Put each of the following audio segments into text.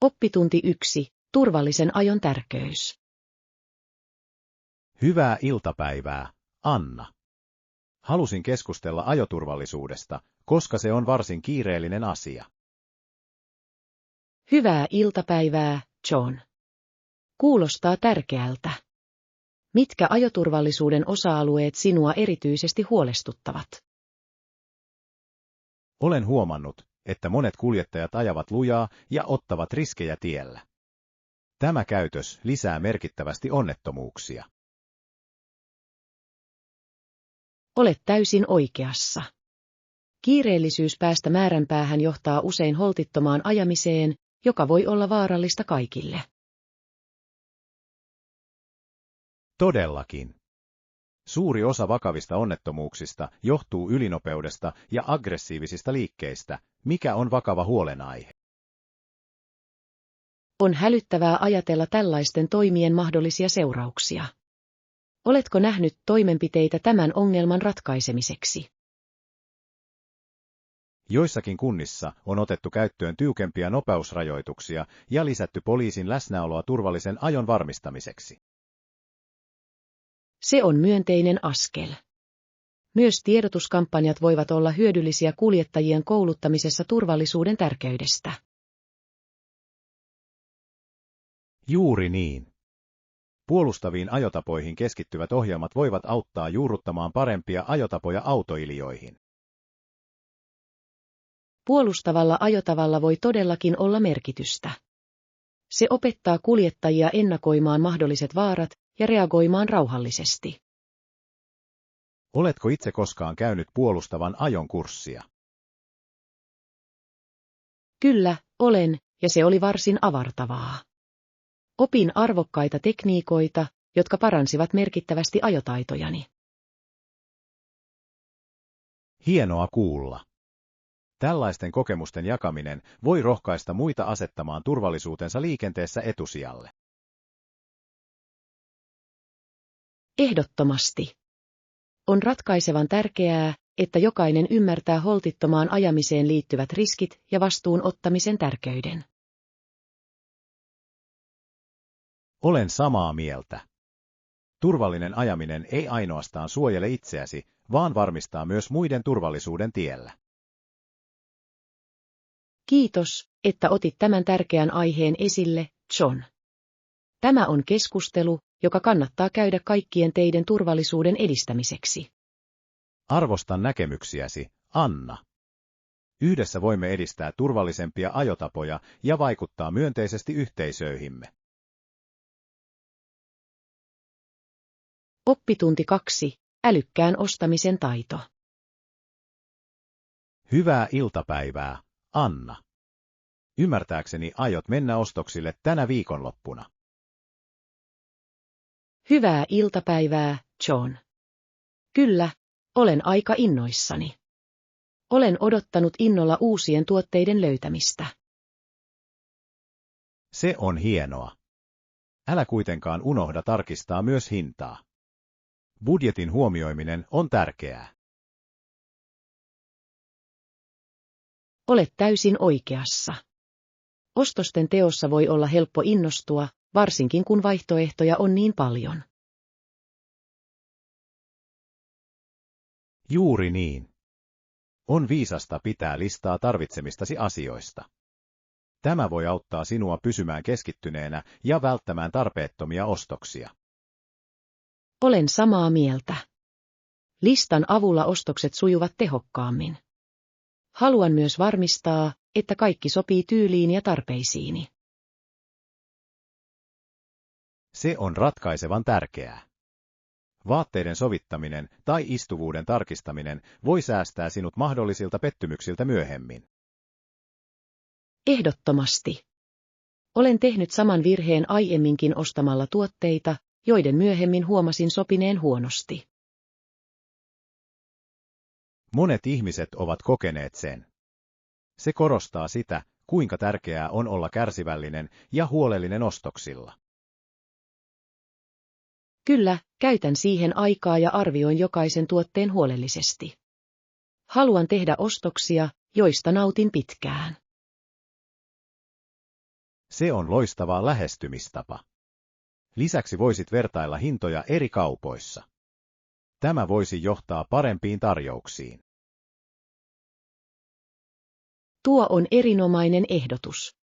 Oppitunti 1. Turvallisen ajon tärkeys. Hyvää iltapäivää, Anna. Halusin keskustella ajoturvallisuudesta, koska se on varsin kiireellinen asia. Hyvää iltapäivää, John. Kuulostaa tärkeältä. Mitkä ajoturvallisuuden osa-alueet sinua erityisesti huolestuttavat? Olen huomannut, että monet kuljettajat ajavat lujaa ja ottavat riskejä tiellä. Tämä käytös lisää merkittävästi onnettomuuksia. Olet täysin oikeassa. Kiireellisyys päästä määränpäähän johtaa usein holtittomaan ajamiseen, joka voi olla vaarallista kaikille. Todellakin. Suuri osa vakavista onnettomuuksista johtuu ylinopeudesta ja aggressiivisista liikkeistä, mikä on vakava huolenaihe. On hälyttävää ajatella tällaisten toimien mahdollisia seurauksia. Oletko nähnyt toimenpiteitä tämän ongelman ratkaisemiseksi? Joissakin kunnissa on otettu käyttöön tiukempia nopeusrajoituksia ja lisätty poliisin läsnäoloa turvallisen ajon varmistamiseksi. Se on myönteinen askel. Myös tiedotuskampanjat voivat olla hyödyllisiä kuljettajien kouluttamisessa turvallisuuden tärkeydestä. Juuri niin. Puolustaviin ajotapoihin keskittyvät ohjelmat voivat auttaa juurruttamaan parempia ajotapoja autoilijoihin. Puolustavalla ajotavalla voi todellakin olla merkitystä. Se opettaa kuljettajia ennakoimaan mahdolliset vaarat ja reagoimaan rauhallisesti. Oletko itse koskaan käynyt puolustavan ajon kurssia? Kyllä, olen, ja se oli varsin avartavaa. Opin arvokkaita tekniikoita, jotka paransivat merkittävästi ajotaitojani. Hienoa kuulla. Tällaisten kokemusten jakaminen voi rohkaista muita asettamaan turvallisuutensa liikenteessä etusijalle. Ehdottomasti. On ratkaisevan tärkeää, että jokainen ymmärtää holtittomaan ajamiseen liittyvät riskit ja vastuun ottamisen tärkeyden. Olen samaa mieltä. Turvallinen ajaminen ei ainoastaan suojele itseäsi, vaan varmistaa myös muiden turvallisuuden tiellä. Kiitos, että otit tämän tärkeän aiheen esille, John. Tämä on keskustelu, joka kannattaa käydä kaikkien teidän turvallisuuden edistämiseksi. Arvostan näkemyksiäsi, Anna. Yhdessä voimme edistää turvallisempia ajotapoja ja vaikuttaa myönteisesti yhteisöihimme. Oppitunti 2. Älykkään ostamisen taito. Hyvää iltapäivää, Anna. Ymmärtääkseni aiot mennä ostoksille tänä viikonloppuna. Hyvää iltapäivää, John. Kyllä, olen aika innoissani. Olen odottanut innolla uusien tuotteiden löytämistä. Se on hienoa. Älä kuitenkaan unohda tarkistaa myös hintaa. Budjetin huomioiminen on tärkeää. Olet täysin oikeassa. Ostosten teossa voi olla helppo innostua, varsinkin kun vaihtoehtoja on niin paljon. Juuri niin. On viisasta pitää listaa tarvitsemistasi asioista. Tämä voi auttaa sinua pysymään keskittyneenä ja välttämään tarpeettomia ostoksia. Olen samaa mieltä. Listan avulla ostokset sujuvat tehokkaammin. Haluan myös varmistaa, että kaikki sopii tyyliin ja tarpeisiini. Se on ratkaisevan tärkeää. Vaatteiden sovittaminen tai istuvuuden tarkistaminen voi säästää sinut mahdollisilta pettymyksiltä myöhemmin. Ehdottomasti. Olen tehnyt saman virheen aiemminkin ostamalla tuotteita, joiden myöhemmin huomasin sopineen huonosti. Monet ihmiset ovat kokeneet sen. Se korostaa sitä, kuinka tärkeää on olla kärsivällinen ja huolellinen ostoksilla. Kyllä, käytän siihen aikaa ja arvioin jokaisen tuotteen huolellisesti. Haluan tehdä ostoksia, joista nautin pitkään. Se on loistava lähestymistapa. Lisäksi voisit vertailla hintoja eri kaupoissa. Tämä voisi johtaa parempiin tarjouksiin. Tuo on erinomainen ehdotus.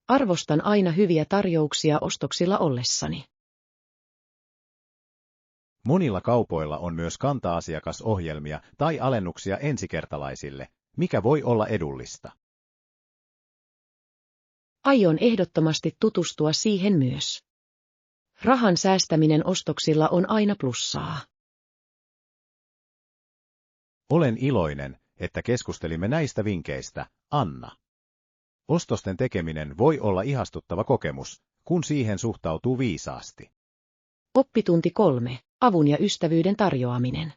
Arvostan aina hyviä tarjouksia ostoksilla ollessani. Monilla kaupoilla on myös kanta-asiakasohjelmia tai alennuksia ensikertalaisille, mikä voi olla edullista. Aion ehdottomasti tutustua siihen myös. Rahan säästäminen ostoksilla on aina plussaa. Olen iloinen, että keskustelimme näistä vinkkeistä, Anna. Ostosten tekeminen voi olla ihastuttava kokemus, kun siihen suhtautuu viisaasti. Oppitunti 3. Avun ja ystävyyden tarjoaminen.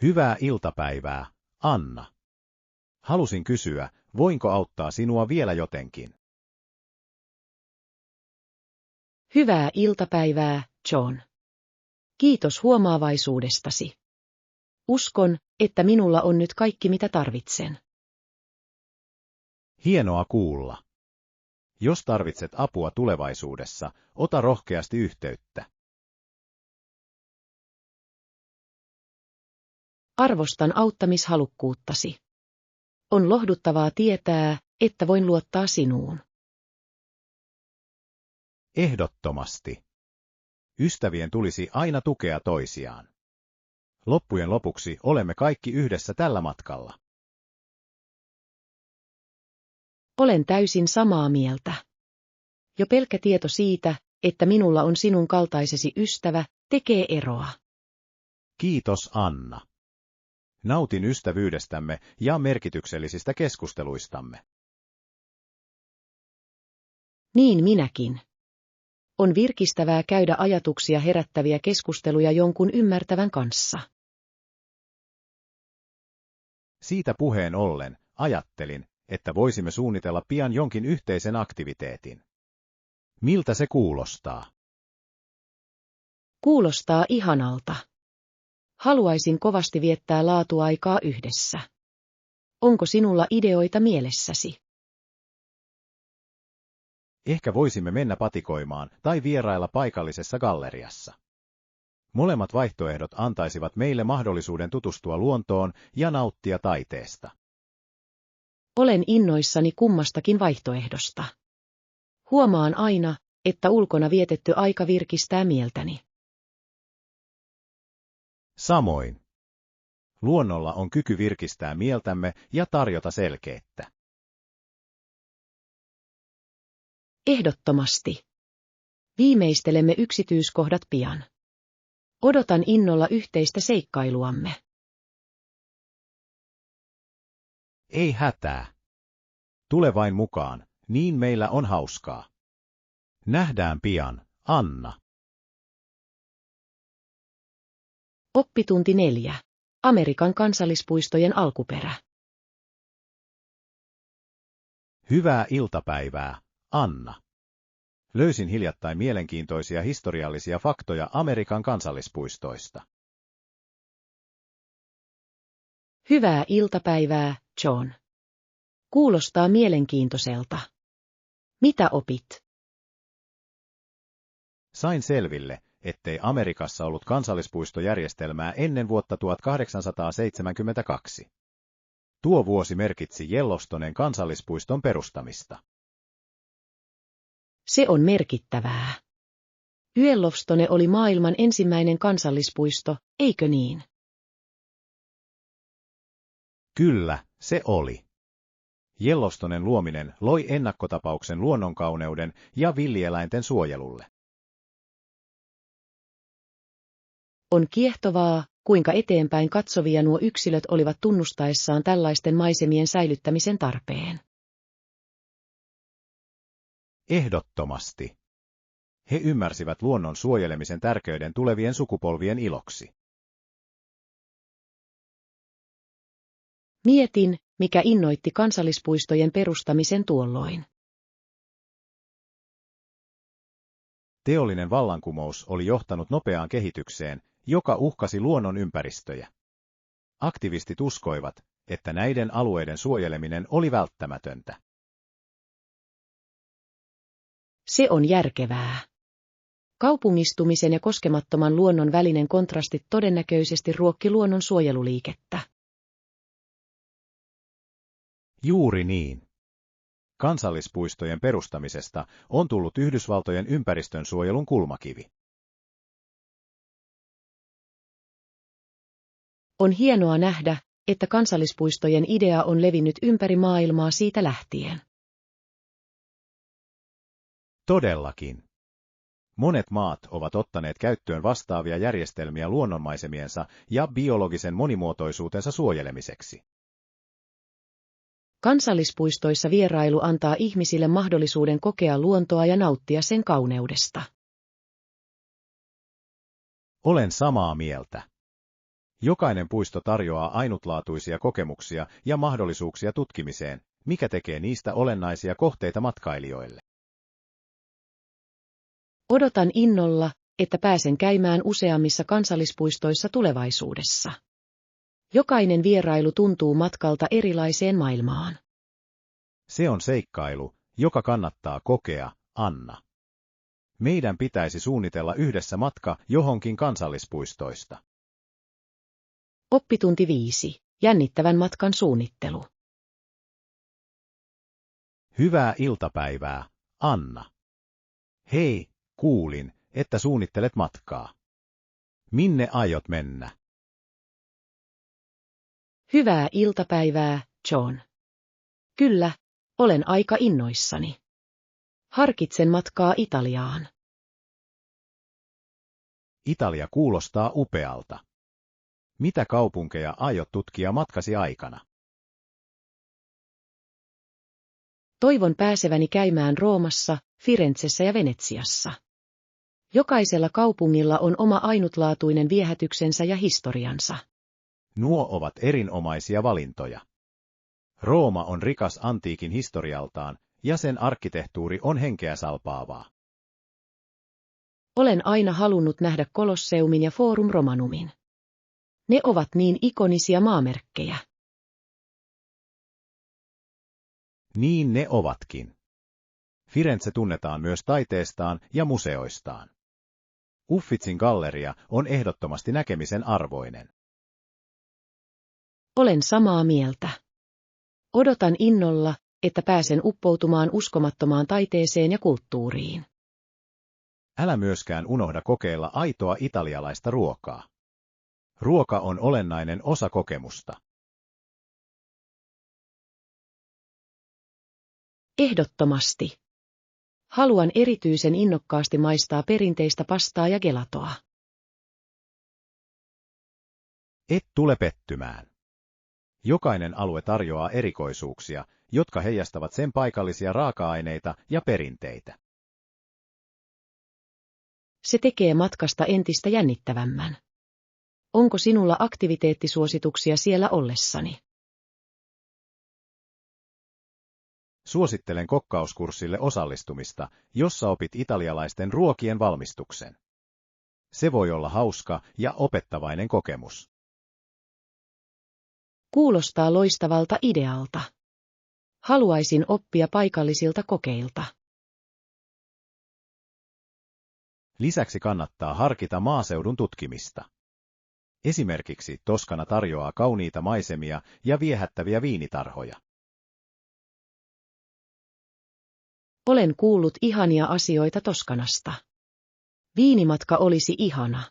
Hyvää iltapäivää, Anna. Halusin kysyä, voinko auttaa sinua vielä jotenkin? Hyvää iltapäivää, John. Kiitos huomaavaisuudestasi. Uskon, että minulla on nyt kaikki mitä tarvitsen. Hienoa kuulla. Jos tarvitset apua tulevaisuudessa, ota rohkeasti yhteyttä. Arvostan auttamishalukkuuttasi. On lohduttavaa tietää, että voin luottaa sinuun. Ehdottomasti. Ystävien tulisi aina tukea toisiaan. Loppujen lopuksi olemme kaikki yhdessä tällä matkalla. Olen täysin samaa mieltä. Jo pelkkä tieto siitä, että minulla on sinun kaltaisesi ystävä, tekee eroa. Kiitos, Anna. Nautin ystävyydestämme ja merkityksellisistä keskusteluistamme. Niin minäkin. On virkistävää käydä ajatuksia herättäviä keskusteluja jonkun ymmärtävän kanssa. Siitä puheen ollen, ajattelin, että voisimme suunnitella pian jonkin yhteisen aktiviteetin. Miltä se kuulostaa? Kuulostaa ihanalta. Haluaisin kovasti viettää laatuaikaa yhdessä. Onko sinulla ideoita mielessäsi? Ehkä voisimme mennä patikoimaan tai vierailla paikallisessa galleriassa. Molemmat vaihtoehdot antaisivat meille mahdollisuuden tutustua luontoon ja nauttia taiteesta. Olen innoissani kummastakin vaihtoehdosta. Huomaan aina, että ulkona vietetty aika virkistää mieltäni. Samoin. Luonnolla on kyky virkistää mieltämme ja tarjota selkeyttä. Ehdottomasti. Viimeistelemme yksityiskohdat pian. Odotan innolla yhteistä seikkailuamme. Ei hätää. Tule vain mukaan, niin meillä on hauskaa. Nähdään pian, Anna. Oppitunti 4. Amerikan kansallispuistojen alkuperä. Hyvää iltapäivää, Anna. Löysin hiljattain mielenkiintoisia historiallisia faktoja Amerikan kansallispuistoista. Hyvää iltapäivää, John. Kuulostaa mielenkiintoiselta. Mitä opit? Sain selville, ettei Amerikassa ollut kansallispuistojärjestelmää ennen vuotta 1872. Tuo vuosi merkitsi Yellowstoneen kansallispuiston perustamista. Se on merkittävää. Yellowstone oli maailman ensimmäinen kansallispuisto, eikö niin? Kyllä, se oli. Yellowstonen luominen loi ennakkotapauksen luonnonkauneuden ja villieläinten suojelulle. On kiehtovaa, kuinka eteenpäin katsovia nuo yksilöt olivat tunnustaessaan tällaisten maisemien säilyttämisen tarpeen. Ehdottomasti. He ymmärsivät luonnon suojelemisen tärkeyden tulevien sukupolvien iloksi. Mietin, mikä innoitti kansallispuistojen perustamisen tuolloin. Teollinen vallankumous oli johtanut nopeaan kehitykseen, joka uhkasi luonnon ympäristöjä. Aktivistit uskoivat, että näiden alueiden suojeleminen oli välttämätöntä. Se on järkevää. Kaupungistumisen ja koskemattoman luonnon välinen kontrasti todennäköisesti ruokki luonnon suojeluliikettä. Juuri niin. Kansallispuistojen perustamisesta on tullut Yhdysvaltojen ympäristönsuojelun kulmakivi. On hienoa nähdä, että kansallispuistojen idea on levinnyt ympäri maailmaa siitä lähtien. Todellakin. Monet maat ovat ottaneet käyttöön vastaavia järjestelmiä luonnonmaisemiensa ja biologisen monimuotoisuutensa suojelemiseksi. Kansallispuistoissa vierailu antaa ihmisille mahdollisuuden kokea luontoa ja nauttia sen kauneudesta. Olen samaa mieltä. Jokainen puisto tarjoaa ainutlaatuisia kokemuksia ja mahdollisuuksia tutkimiseen, mikä tekee niistä olennaisia kohteita matkailijoille. Odotan innolla, että pääsen käymään useammissa kansallispuistoissa tulevaisuudessa. Jokainen vierailu tuntuu matkalta erilaiseen maailmaan. Se on seikkailu, joka kannattaa kokea, Anna. Meidän pitäisi suunnitella yhdessä matka johonkin kansallispuistoista. Oppitunti 5. Jännittävän matkan suunnittelu. Hyvää iltapäivää, Anna. Hei, kuulin, että suunnittelet matkaa. Minne aiot mennä? Hyvää iltapäivää, John. Kyllä, olen aika innoissani. Harkitsen matkaa Italiaan. Italia kuulostaa upealta. Mitä kaupunkeja aiot tutkia matkasi aikana? Toivon pääseväni käymään Roomassa, Firenzessä ja Venetsiassa. Jokaisella kaupungilla on oma ainutlaatuinen viehätyksensä ja historiansa. Nuo ovat erinomaisia valintoja. Rooma on rikas antiikin historialtaan, ja sen arkkitehtuuri on henkeä salpaavaa. Olen aina halunnut nähdä Kolosseumin ja Forum Romanumin. Ne ovat niin ikonisia maamerkkejä. Niin ne ovatkin. Firenze tunnetaan myös taiteestaan ja museoistaan. Uffizin galleria on ehdottomasti näkemisen arvoinen. Olen samaa mieltä. Odotan innolla, että pääsen uppoutumaan uskomattomaan taiteeseen ja kulttuuriin. Älä myöskään unohda kokeilla aitoa italialaista ruokaa. Ruoka on olennainen osa kokemusta. Ehdottomasti. Haluan erityisen innokkaasti maistaa perinteistä pastaa ja gelatoa. Et tule pettymään. Jokainen alue tarjoaa erikoisuuksia, jotka heijastavat sen paikallisia raaka-aineita ja perinteitä. Se tekee matkasta entistä jännittävämmän. Onko sinulla aktiviteettisuosituksia siellä ollessani? Suosittelen kokkauskurssille osallistumista, jossa opit italialaisten ruokien valmistuksen. Se voi olla hauska ja opettavainen kokemus. Kuulostaa loistavalta idealta. Haluaisin oppia paikallisilta kokeilta. Lisäksi kannattaa harkita maaseudun tutkimista. Esimerkiksi Toskana tarjoaa kauniita maisemia ja viehättäviä viinitarhoja. Olen kuullut ihania asioita Toskanasta. Viinimatka olisi ihana.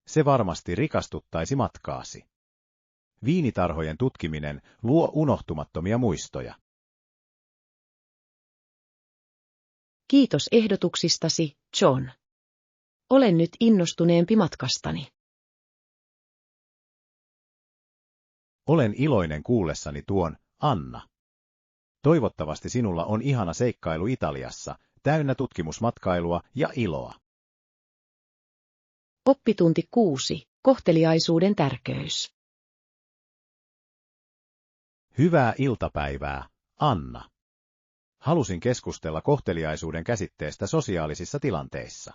Se varmasti rikastuttaisi matkaasi. Viinitarhojen tutkiminen luo unohtumattomia muistoja. Kiitos ehdotuksistasi, John. Olen nyt innostuneempi matkastani. Olen iloinen kuullessani tuon, Anna. Toivottavasti sinulla on ihana seikkailu Italiassa, täynnä tutkimusmatkailua ja iloa. Oppitunti 6. Kohteliaisuuden tärkeys. Hyvää iltapäivää, Anna. Halusin keskustella kohteliaisuuden käsitteestä sosiaalisissa tilanteissa.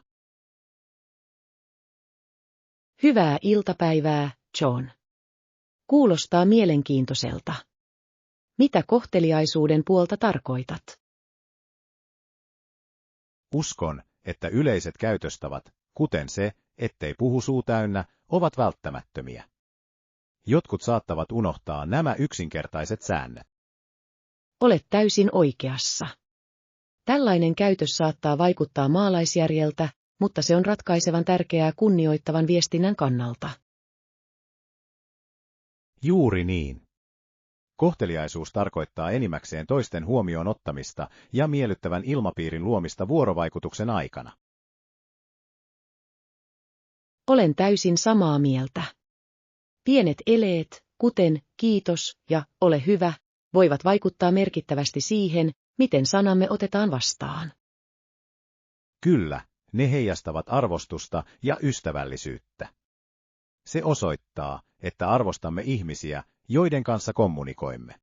Hyvää iltapäivää, John. Kuulostaa mielenkiintoiselta. Mitä kohteliaisuuden puolta tarkoitat? Uskon, että yleiset käytöstavat, kuten se, ettei puhu suu täynnä, ovat välttämättömiä. Jotkut saattavat unohtaa nämä yksinkertaiset säännöt. Olet täysin oikeassa. Tällainen käytös saattaa vaikuttaa maalaisjärjeltä, mutta se on ratkaisevan tärkeää kunnioittavan viestinnän kannalta. Juuri niin. Kohteliaisuus tarkoittaa enimmäkseen toisten huomioon ottamista ja miellyttävän ilmapiirin luomista vuorovaikutuksen aikana. Olen täysin samaa mieltä. Pienet eleet, kuten kiitos ja ole hyvä, voivat vaikuttaa merkittävästi siihen, miten sanamme otetaan vastaan. Kyllä, ne heijastavat arvostusta ja ystävällisyyttä. Se osoittaa, että arvostamme ihmisiä, joiden kanssa kommunikoimme.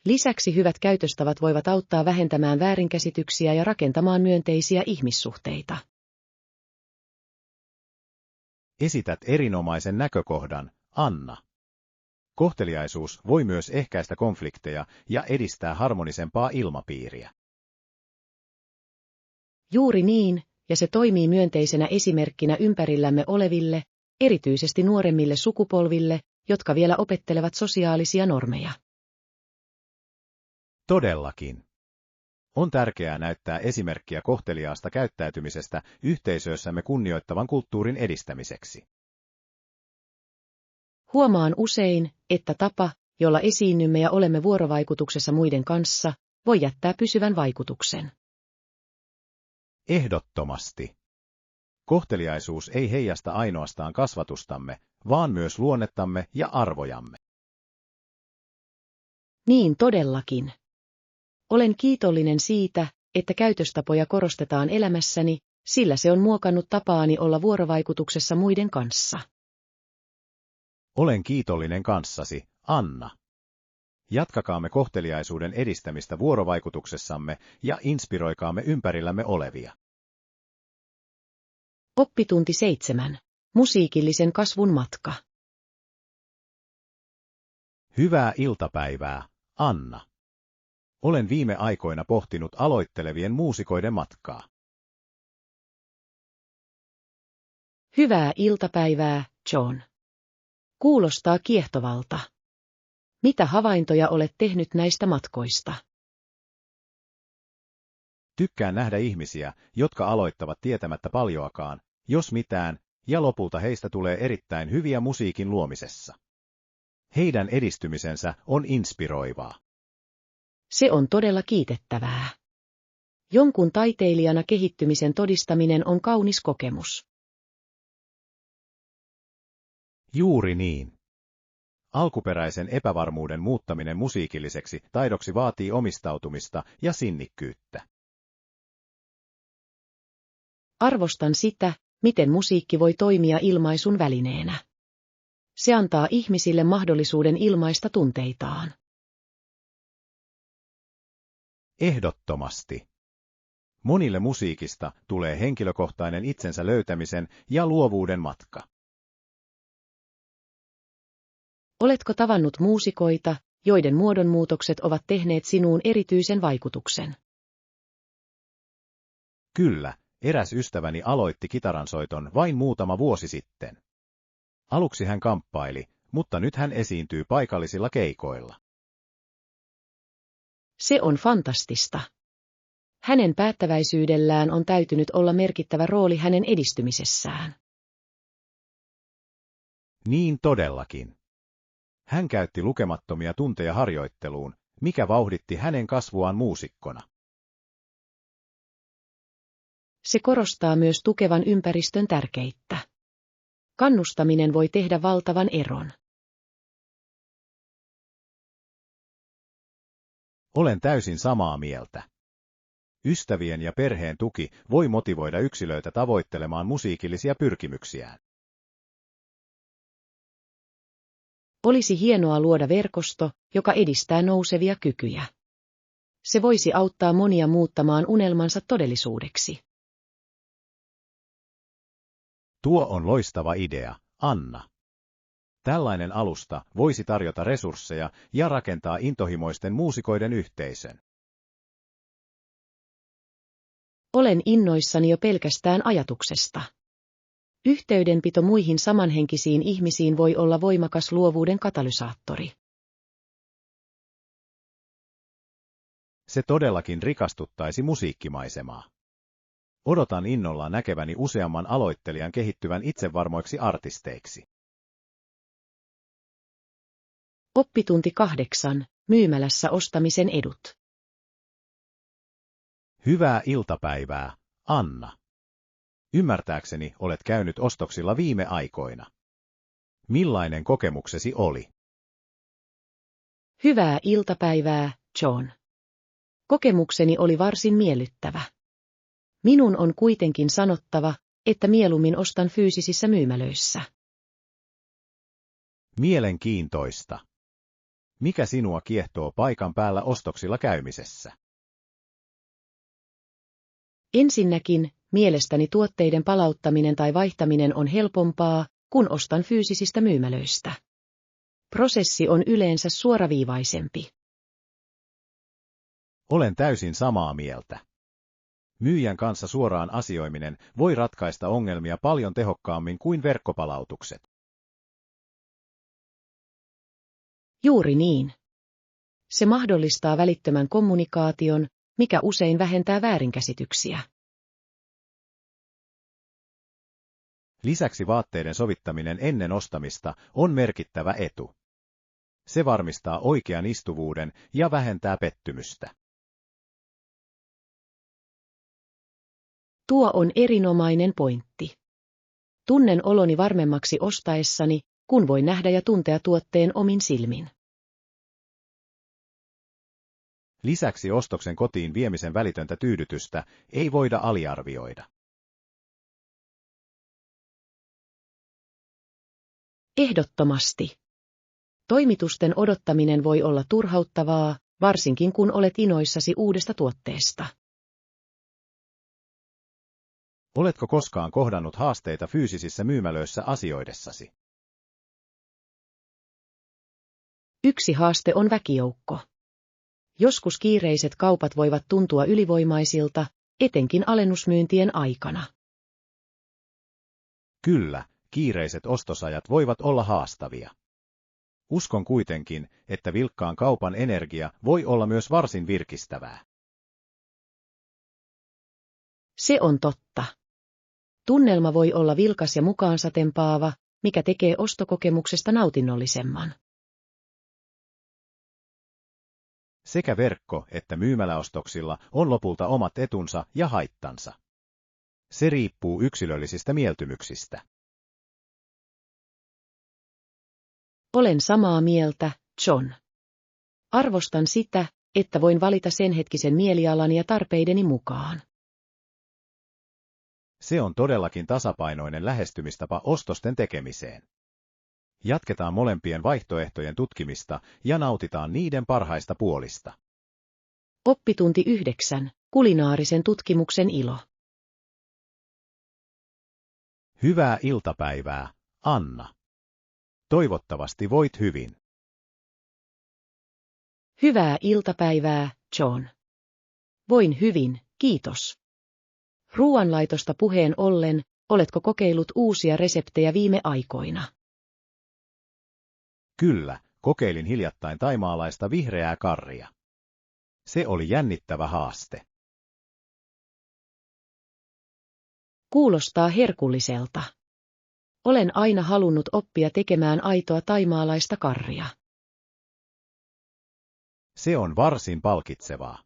Lisäksi hyvät käytöstavat voivat auttaa vähentämään väärinkäsityksiä ja rakentamaan myönteisiä ihmissuhteita. Esität erinomaisen näkökohdan, Anna. Kohteliaisuus voi myös ehkäistä konflikteja ja edistää harmonisempaa ilmapiiriä. Juuri niin, ja se toimii myönteisenä esimerkkinä ympärillämme oleville, erityisesti nuoremmille sukupolville, jotka vielä opettelevat sosiaalisia normeja. Todellakin. On tärkeää näyttää esimerkkiä kohteliaasta käyttäytymisestä yhteisöissämme kunnioittavan kulttuurin edistämiseksi. Huomaan usein, että tapa, jolla esiinnymme ja olemme vuorovaikutuksessa muiden kanssa, voi jättää pysyvän vaikutuksen. Ehdottomasti. Kohteliaisuus ei heijasta ainoastaan kasvatustamme, vaan myös luonnettamme ja arvojamme. Niin todellakin. Olen kiitollinen siitä, että käytöstapoja korostetaan elämässäni, sillä se on muokannut tapaani olla vuorovaikutuksessa muiden kanssa. Olen kiitollinen kanssasi, Anna. Jatkakaamme kohteliaisuuden edistämistä vuorovaikutuksessamme ja inspiroikaamme ympärillämme olevia. Oppitunti 7. Musiikillisen kasvun matka. Hyvää iltapäivää, Anna. Olen viime aikoina pohtinut aloittelevien muusikoiden matkaa. Hyvää iltapäivää, John. Kuulostaa kiehtovalta. Mitä havaintoja olet tehnyt näistä matkoista? Tykkään nähdä ihmisiä, jotka aloittavat tietämättä paljoakaan, jos mitään, ja lopulta heistä tulee erittäin hyviä musiikin luomisessa. Heidän edistymisensä on inspiroivaa. Se on todella kiitettävää. Jonkun taiteilijana kehittymisen todistaminen on kaunis kokemus. Juuri niin. Alkuperäisen epävarmuuden muuttaminen musiikilliseksi taidoksi vaatii omistautumista ja sinnikkyyttä. Arvostan sitä, miten musiikki voi toimia ilmaisun välineenä. Se antaa ihmisille mahdollisuuden ilmaista tunteitaan. Ehdottomasti. Monille musiikista tulee henkilökohtainen itsensä löytämisen ja luovuuden matka. Oletko tavannut muusikoita, joiden muodonmuutokset ovat tehneet sinuun erityisen vaikutuksen? Kyllä, eräs ystäväni aloitti kitaransoiton vain muutama vuosi sitten. Aluksi hän kamppaili, mutta nyt hän esiintyy paikallisilla keikoilla. Se on fantastista. Hänen päättäväisyydellään on täytynyt olla merkittävä rooli hänen edistymisessään. Niin todellakin. Hän käytti lukemattomia tunteja harjoitteluun, mikä vauhditti hänen kasvuaan muusikkona. Se korostaa myös tukevan ympäristön tärkeyttä. Kannustaminen voi tehdä valtavan eron. Olen täysin samaa mieltä. Ystävien ja perheen tuki voi motivoida yksilöitä tavoittelemaan musiikillisia pyrkimyksiään. Olisi hienoa luoda verkosto, joka edistää nousevia kykyjä. Se voisi auttaa monia muuttamaan unelmansa todellisuudeksi. Tuo on loistava idea, Anna. Tällainen alusta voisi tarjota resursseja ja rakentaa intohimoisten muusikoiden yhteisön. Olen innoissani jo pelkästään ajatuksesta. Yhteydenpito muihin samanhenkisiin ihmisiin voi olla voimakas luovuuden katalysaattori. Se todellakin rikastuttaisi musiikkimaisemaa. Odotan innolla näkeväni useamman aloittelijan kehittyvän itsevarmoiksi artisteiksi. Oppitunti 8. Myymälässä ostamisen edut. Hyvää iltapäivää, Anna. Ymmärtääkseni olet käynyt ostoksilla viime aikoina. Millainen kokemuksesi oli? Hyvää iltapäivää, John. Kokemukseni oli varsin miellyttävä. Minun on kuitenkin sanottava, että mieluummin ostan fyysisissä myymälöissä. Mielenkiintoista. Mikä sinua kiehtoo paikan päällä ostoksilla käymisessä? Ensinnäkin, mielestäni tuotteiden palauttaminen tai vaihtaminen on helpompaa, kun ostan fyysisistä myymälöistä. Prosessi on yleensä suoraviivaisempi. Olen täysin samaa mieltä. Myyjän kanssa suoraan asioiminen voi ratkaista ongelmia paljon tehokkaammin kuin verkkopalautukset. Juuri niin. Se mahdollistaa välittömän kommunikaation, mikä usein vähentää väärinkäsityksiä. Lisäksi vaatteiden sovittaminen ennen ostamista on merkittävä etu. Se varmistaa oikean istuvuuden ja vähentää pettymystä. Tuo on erinomainen pointti. Tunnen oloni varmemmaksi ostaessani, kun voin nähdä ja tuntea tuotteen omin silmin. Lisäksi ostoksen kotiin viemisen välitöntä tyydytystä ei voida aliarvioida. Ehdottomasti. Toimitusten odottaminen voi olla turhauttavaa, varsinkin kun olet innoissasi uudesta tuotteesta. Oletko koskaan kohdannut haasteita fyysisissä myymälöissä asioidessasi? Yksi haaste on väkijoukko. Joskus kiireiset kaupat voivat tuntua ylivoimaisilta, etenkin alennusmyyntien aikana. Kyllä, kiireiset ostosajat voivat olla haastavia. Uskon kuitenkin, että vilkkaan kaupan energia voi olla myös varsin virkistävää. Se on totta. Tunnelma voi olla vilkas ja mukaansa tempaava, mikä tekee ostokokemuksesta nautinnollisemman. Sekä verkko- että myymäläostoksilla on lopulta omat etunsa ja haittansa. Se riippuu yksilöllisistä mieltymyksistä. Olen samaa mieltä, John. Arvostan sitä, että voin valita sen hetkisen mielialani ja tarpeideni mukaan. Se on todellakin tasapainoinen lähestymistapa ostosten tekemiseen. Jatketaan molempien vaihtoehtojen tutkimista ja nautitaan niiden parhaista puolista. Oppitunti 9. Kulinaarisen tutkimuksen ilo. Hyvää iltapäivää, Anna. Toivottavasti voit hyvin. Hyvää iltapäivää, John. Voin hyvin, kiitos. Ruoanlaitosta puheen ollen, oletko kokeillut uusia reseptejä viime aikoina? Kyllä, kokeilin hiljattain thaimaalaista vihreää karria. Se oli jännittävä haaste. Kuulostaa herkulliselta. Olen aina halunnut oppia tekemään aitoa thaimaalaista karria. Se on varsin palkitsevaa.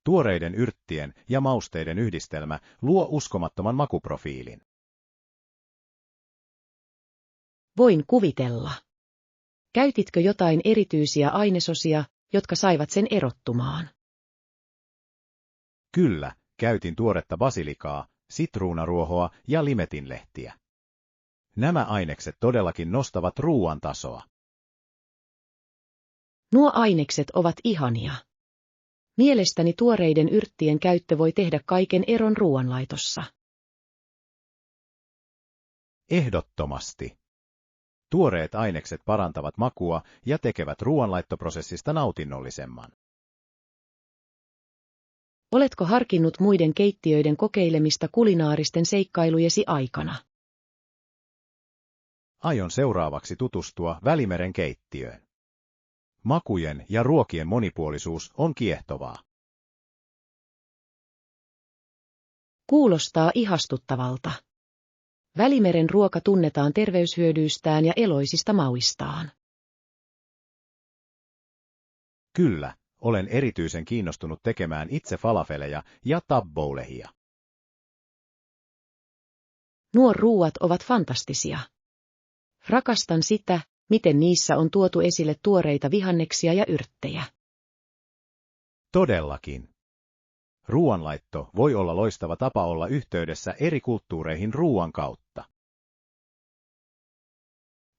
Tuoreiden yrttien ja mausteiden yhdistelmä luo uskomattoman makuprofiilin. Voin kuvitella. Käytitkö jotain erityisiä ainesosia, jotka saivat sen erottumaan? Kyllä, käytin tuoretta basilikaa, sitruunaruohoa ja limetinlehtiä. Nämä ainekset todellakin nostavat ruoan tasoa. Nuo ainekset ovat ihania. Mielestäni tuoreiden yrttien käyttö voi tehdä kaiken eron ruoanlaitossa. Ehdottomasti. Tuoreet ainekset parantavat makua ja tekevät ruoanlaittoprosessista nautinnollisemman. Oletko harkinnut muiden keittiöiden kokeilemista kulinaaristen seikkailujesi aikana? Aion seuraavaksi tutustua Välimeren keittiöön. Makujen ja ruokien monipuolisuus on kiehtovaa. Kuulostaa ihastuttavalta. Välimeren ruoka tunnetaan terveyshyödyistään ja eloisista mauistaan. Kyllä, olen erityisen kiinnostunut tekemään itse falafeleja ja tabboulehia. Nuo ruuat ovat fantastisia. Rakastan sitä, miten niissä on tuotu esille tuoreita vihanneksia ja yrttejä. Todellakin. Ruoanlaitto voi olla loistava tapa olla yhteydessä eri kulttuureihin ruoan kautta.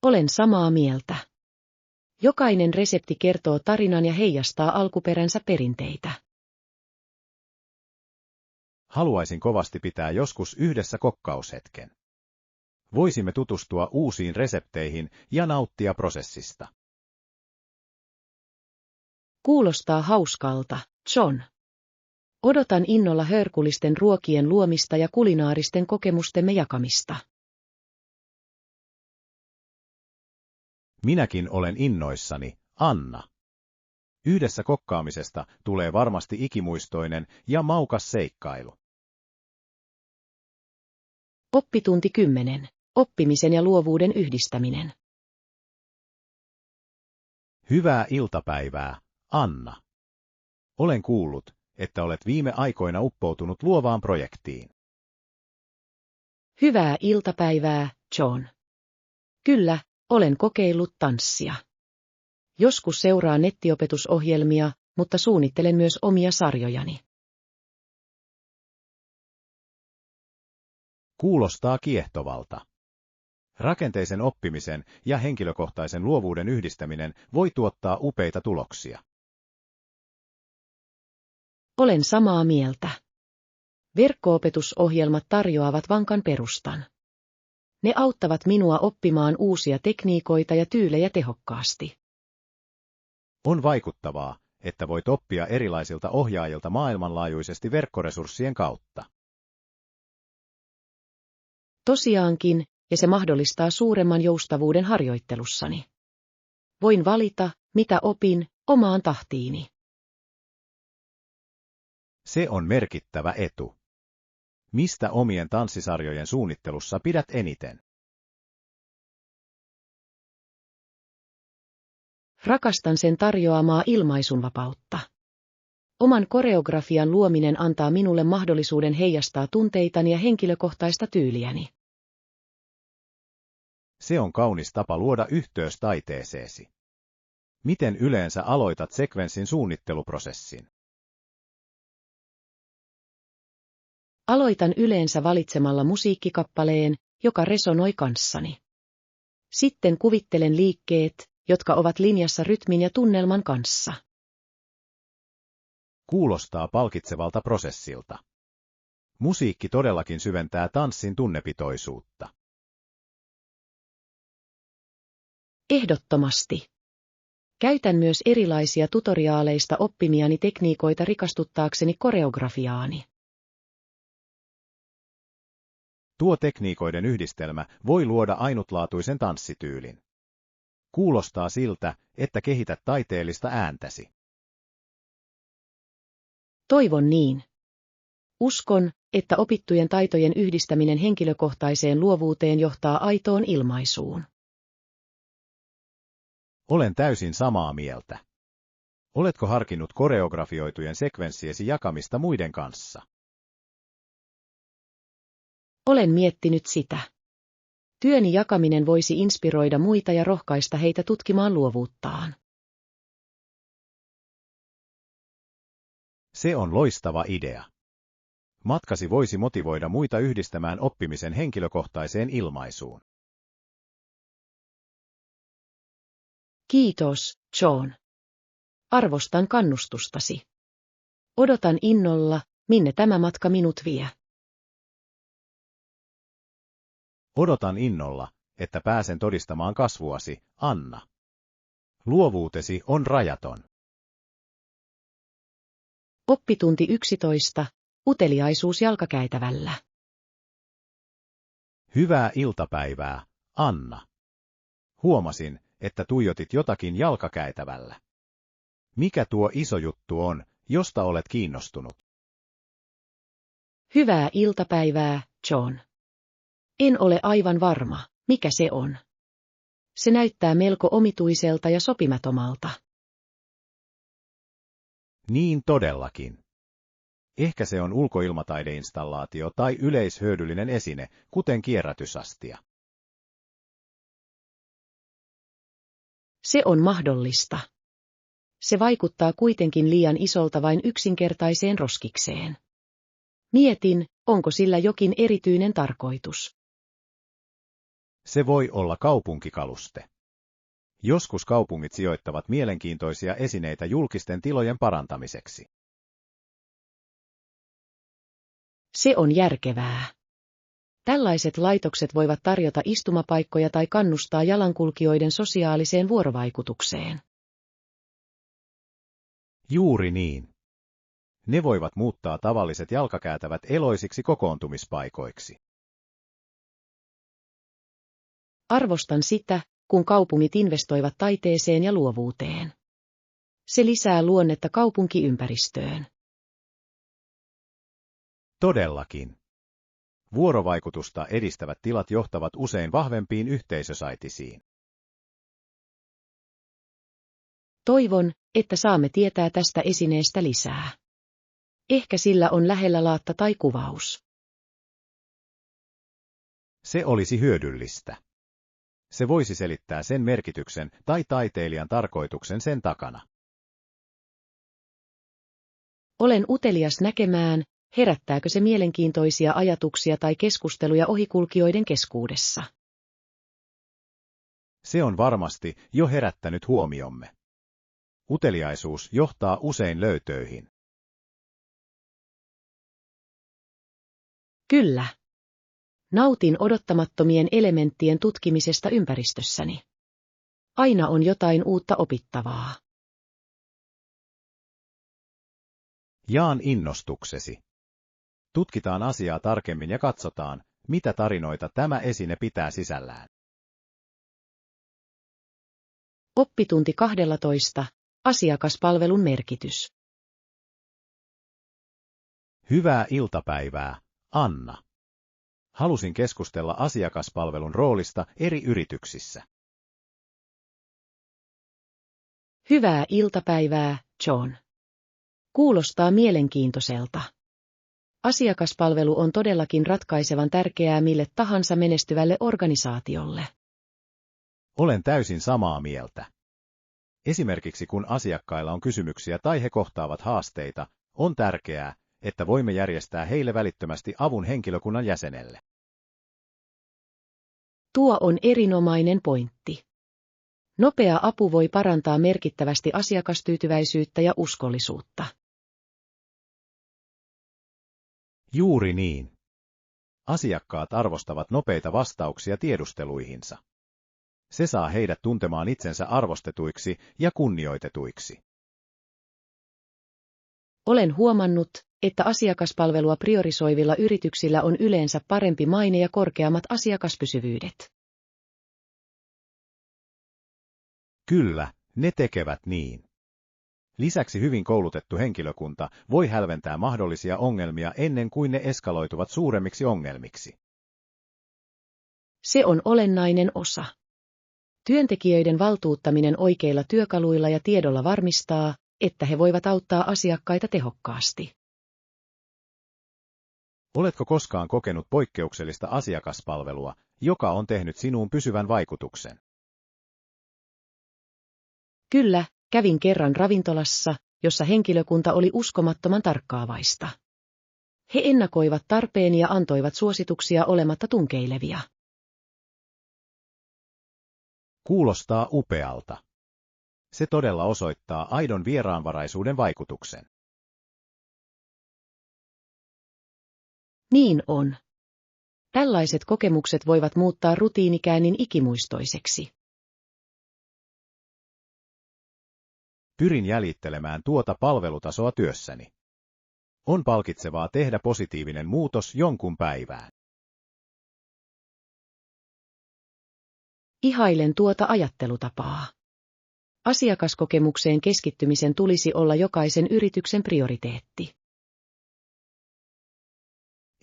Olen samaa mieltä. Jokainen resepti kertoo tarinan ja heijastaa alkuperänsä perinteitä. Haluaisin kovasti pitää joskus yhdessä kokkaushetken. Voisimme tutustua uusiin resepteihin ja nauttia prosessista. Kuulostaa hauskalta, John. Odotan innolla herkullisten ruokien luomista ja kulinaaristen kokemustemme jakamista. Minäkin olen innoissani, Anna. Yhdessä kokkaamisesta tulee varmasti ikimuistoinen ja maukas seikkailu. Oppitunti 10. Oppimisen ja luovuuden yhdistäminen. Hyvää iltapäivää, Anna. Olen kuullut, että olet viime aikoina uppoutunut luovaan projektiin. Hyvää iltapäivää, John. Kyllä, olen kokeillut tanssia. Joskus seuraan nettiopetusohjelmia, mutta suunnittelen myös omia sarjojani. Kuulostaa kiehtovalta. Rakenteisen oppimisen ja henkilökohtaisen luovuuden yhdistäminen voi tuottaa upeita tuloksia. Olen samaa mieltä. Verkko-opetusohjelmat tarjoavat vankan perustan. Ne auttavat minua oppimaan uusia tekniikoita ja tyylejä tehokkaasti. On vaikuttavaa, että voit oppia erilaisilta ohjaajilta maailmanlaajuisesti verkkoresurssien kautta. Tosiaankin, ja se mahdollistaa suuremman joustavuuden harjoittelussani. Voin valita, mitä opin, omaan tahtiini. Se on merkittävä etu. Mistä omien tanssisarjojen suunnittelussa pidät eniten? Rakastan sen tarjoamaa ilmaisunvapautta. Oman koreografian luominen antaa minulle mahdollisuuden heijastaa tunteitani ja henkilökohtaista tyyliäni. Se on kaunis tapa luoda yhteys taiteeseesi. Miten yleensä aloitat sekvenssin suunnitteluprosessin? Aloitan yleensä valitsemalla musiikkikappaleen, joka resonoi kanssani. Sitten kuvittelen liikkeet, jotka ovat linjassa rytmin ja tunnelman kanssa. Kuulostaa palkitsevalta prosessilta. Musiikki todellakin syventää tanssin tunnepitoisuutta. Ehdottomasti. Käytän myös erilaisia tutoriaaleista oppimiani tekniikoita rikastuttaakseni koreografiaani. Tuo tekniikoiden yhdistelmä voi luoda ainutlaatuisen tanssityylin. Kuulostaa siltä, että kehität taiteellista ääntäsi. Toivon niin. Uskon, että opittujen taitojen yhdistäminen henkilökohtaiseen luovuuteen johtaa aitoon ilmaisuun. Olen täysin samaa mieltä. Oletko harkinnut koreografioitujen sekvenssiesi jakamista muiden kanssa? Olen miettinyt sitä. Työni jakaminen voisi inspiroida muita ja rohkaista heitä tutkimaan luovuuttaan. Se on loistava idea. Matkasi voisi motivoida muita yhdistämään oppimisen henkilökohtaiseen ilmaisuun. Kiitos, John. Arvostan kannustustasi. Odotan innolla, minne tämä matka minut vie. Odotan innolla, että pääsen todistamaan kasvuasi, Anna. Luovuutesi on rajaton. Oppitunti 11. Uteliaisuus jalkakäytävällä. Hyvää iltapäivää, Anna. Huomasin, että tuijotit jotakin jalkakäytävällä. Mikä tuo iso juttu on, josta olet kiinnostunut? Hyvää iltapäivää, John. En ole aivan varma, mikä se on. Se näyttää melko omituiselta ja sopimattomalta. Niin todellakin. Ehkä se on ulkoilmataideinstallaatio tai yleishyödyllinen esine, kuten kierrätysastia. Se on mahdollista. Se vaikuttaa kuitenkin liian isolta vain yksinkertaiseen roskikseen. Mietin, onko sillä jokin erityinen tarkoitus. Se voi olla kaupunkikaluste. Joskus kaupungit sijoittavat mielenkiintoisia esineitä julkisten tilojen parantamiseksi. Se on järkevää. Tällaiset laitokset voivat tarjota istumapaikkoja tai kannustaa jalankulkijoiden sosiaaliseen vuorovaikutukseen. Juuri niin. Ne voivat muuttaa tavalliset jalkakäytävät eloisiksi kokoontumispaikoiksi. Arvostan sitä, kun kaupungit investoivat taiteeseen ja luovuuteen. Se lisää luonnetta kaupunkiympäristöön. Todellakin. Vuorovaikutusta edistävät tilat johtavat usein vahvempiin yhteisösaitisiin. Toivon, että saamme tietää tästä esineestä lisää. Ehkä sillä on lähellä laatta tai kuvaus. Se olisi hyödyllistä. Se voisi selittää sen merkityksen tai taiteilijan tarkoituksen sen takana. Olen utelias näkemään, herättääkö se mielenkiintoisia ajatuksia tai keskusteluja ohikulkijoiden keskuudessa. Se on varmasti jo herättänyt huomiomme. Uteliaisuus johtaa usein löytöihin. Kyllä. Nautin odottamattomien elementtien tutkimisesta ympäristössäni. Aina on jotain uutta opittavaa. Jaan innostuksesi. Tutkitaan asiaa tarkemmin ja katsotaan, mitä tarinoita tämä esine pitää sisällään. Oppitunti 12. Asiakaspalvelun merkitys. Hyvää iltapäivää, Anna. Halusin keskustella asiakaspalvelun roolista eri yrityksissä. Hyvää iltapäivää, John. Kuulostaa mielenkiintoiselta. Asiakaspalvelu on todellakin ratkaisevan tärkeää mille tahansa menestyvälle organisaatiolle. Olen täysin samaa mieltä. Esimerkiksi kun asiakkailla on kysymyksiä tai he kohtaavat haasteita, on tärkeää, että voimme järjestää heille välittömästi avun henkilökunnan jäsenelle. Tuo on erinomainen pointti. Nopea apu voi parantaa merkittävästi asiakastyytyväisyyttä ja uskollisuutta. Juuri niin. Asiakkaat arvostavat nopeita vastauksia tiedusteluihinsa. Se saa heidät tuntemaan itsensä arvostetuiksi ja kunnioitetuiksi. Olen huomannut, että asiakaspalvelua priorisoivilla yrityksillä on yleensä parempi maine ja korkeammat asiakaspysyvyydet. Kyllä, ne tekevät niin. Lisäksi hyvin koulutettu henkilökunta voi hälventää mahdollisia ongelmia ennen kuin ne eskaloituvat suuremmiksi ongelmiksi. Se on olennainen osa. Työntekijöiden valtuuttaminen oikeilla työkaluilla ja tiedolla varmistaa, että he voivat auttaa asiakkaita tehokkaasti. Oletko koskaan kokenut poikkeuksellista asiakaspalvelua, joka on tehnyt sinuun pysyvän vaikutuksen? Kyllä, kävin kerran ravintolassa, jossa henkilökunta oli uskomattoman tarkkaavaista. He ennakoivat tarpeeni ja antoivat suosituksia olematta tunkeilevia. Kuulostaa upealta. Se todella osoittaa aidon vieraanvaraisuuden vaikutuksen. Niin on. Tällaiset kokemukset voivat muuttaa rutiinikäännin ikimuistoiseksi. Pyrin jäljittelemään tuota palvelutasoa työssäni. On palkitsevaa tehdä positiivinen muutos jonkun päivään. Ihailen tuota ajattelutapaa. Asiakaskokemukseen keskittymisen tulisi olla jokaisen yrityksen prioriteetti.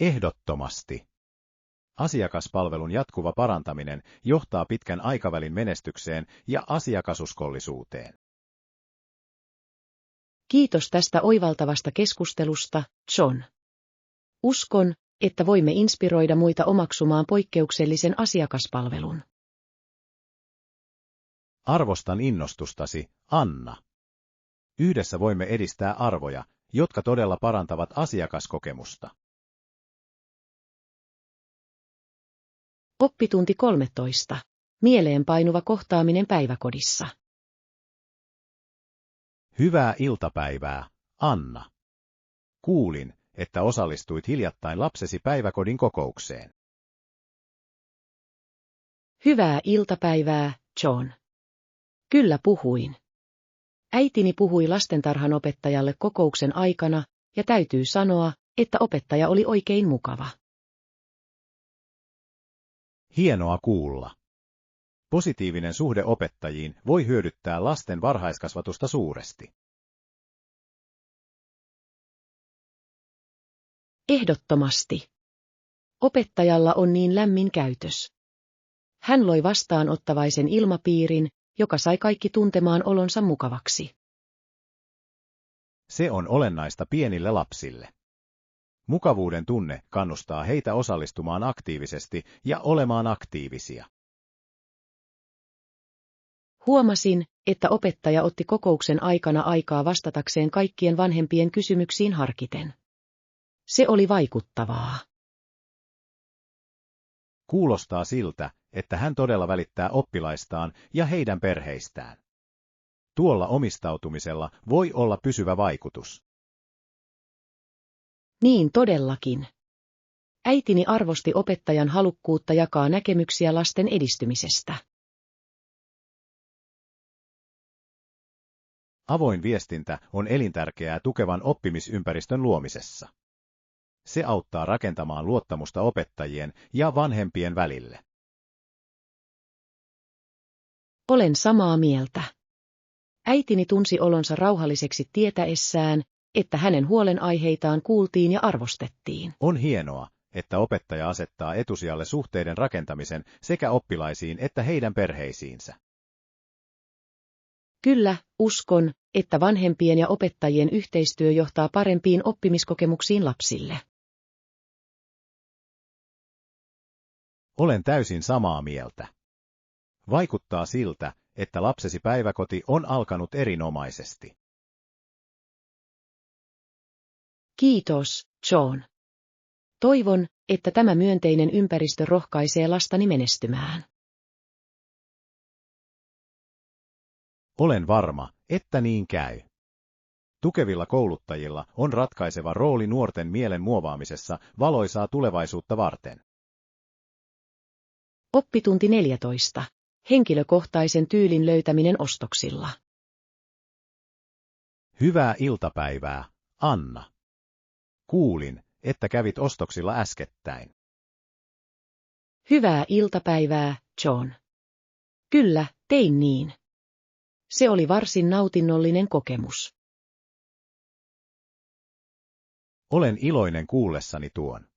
Ehdottomasti. Asiakaspalvelun jatkuva parantaminen johtaa pitkän aikavälin menestykseen ja asiakasuskollisuuteen. Kiitos tästä oivaltavasta keskustelusta, John. Uskon, että voimme inspiroida muita omaksumaan poikkeuksellisen asiakaspalvelun. Arvostan innostustasi, Anna. Yhdessä voimme edistää arvoja, jotka todella parantavat asiakaskokemusta. Oppitunti 13. Mieleenpainuva kohtaaminen päiväkodissa. Hyvää iltapäivää, Anna. Kuulin, että osallistuit hiljattain lapsesi päiväkodin kokoukseen. Hyvää iltapäivää, John. Kyllä puhuin. Äitini puhui lastentarhanopettajalle kokouksen aikana, ja täytyy sanoa, että opettaja oli oikein mukava. Hienoa kuulla. Positiivinen suhde opettajiin voi hyödyttää lasten varhaiskasvatusta suuresti. Ehdottomasti. Opettajalla on niin lämmin käytös. Hän loi vastaanottavaisen ilmapiirin, joka sai kaikki tuntemaan olonsa mukavaksi. Se on olennaista pienille lapsille. Mukavuuden tunne kannustaa heitä osallistumaan aktiivisesti ja olemaan aktiivisia. Huomasin, että opettaja otti kokouksen aikana aikaa vastatakseen kaikkien vanhempien kysymyksiin harkiten. Se oli vaikuttavaa. Kuulostaa siltä, että hän todella välittää oppilaistaan ja heidän perheistään. Tuolla omistautumisella voi olla pysyvä vaikutus. Niin todellakin. Äitini arvosti opettajan halukkuutta jakaa näkemyksiä lasten edistymisestä. Avoin viestintä on elintärkeää tukevan oppimisympäristön luomisessa. Se auttaa rakentamaan luottamusta opettajien ja vanhempien välille. Olen samaa mieltä. Äitini tunsi olonsa rauhalliseksi tietäessään, että hänen huolenaiheitaan kuultiin ja arvostettiin. On hienoa, että opettaja asettaa etusijalle suhteiden rakentamisen sekä oppilaisiin että heidän perheisiinsä. Kyllä, uskon, että vanhempien ja opettajien yhteistyö johtaa parempiin oppimiskokemuksiin lapsille. Olen täysin samaa mieltä. Vaikuttaa siltä, että lapsesi päiväkoti on alkanut erinomaisesti. Kiitos, John. Toivon, että tämä myönteinen ympäristö rohkaisee lastani menestymään. Olen varma, että niin käy. Tukevilla kouluttajilla on ratkaiseva rooli nuorten mielen muovaamisessa valoisaa tulevaisuutta varten. Oppitunti 14. Henkilökohtaisen tyylin löytäminen ostoksilla. Hyvää iltapäivää, Anna. Kuulin, että kävit ostoksilla äskettäin. Hyvää iltapäivää, John. Kyllä, tein niin. Se oli varsin nautinnollinen kokemus. Olen iloinen kuullessani tuon.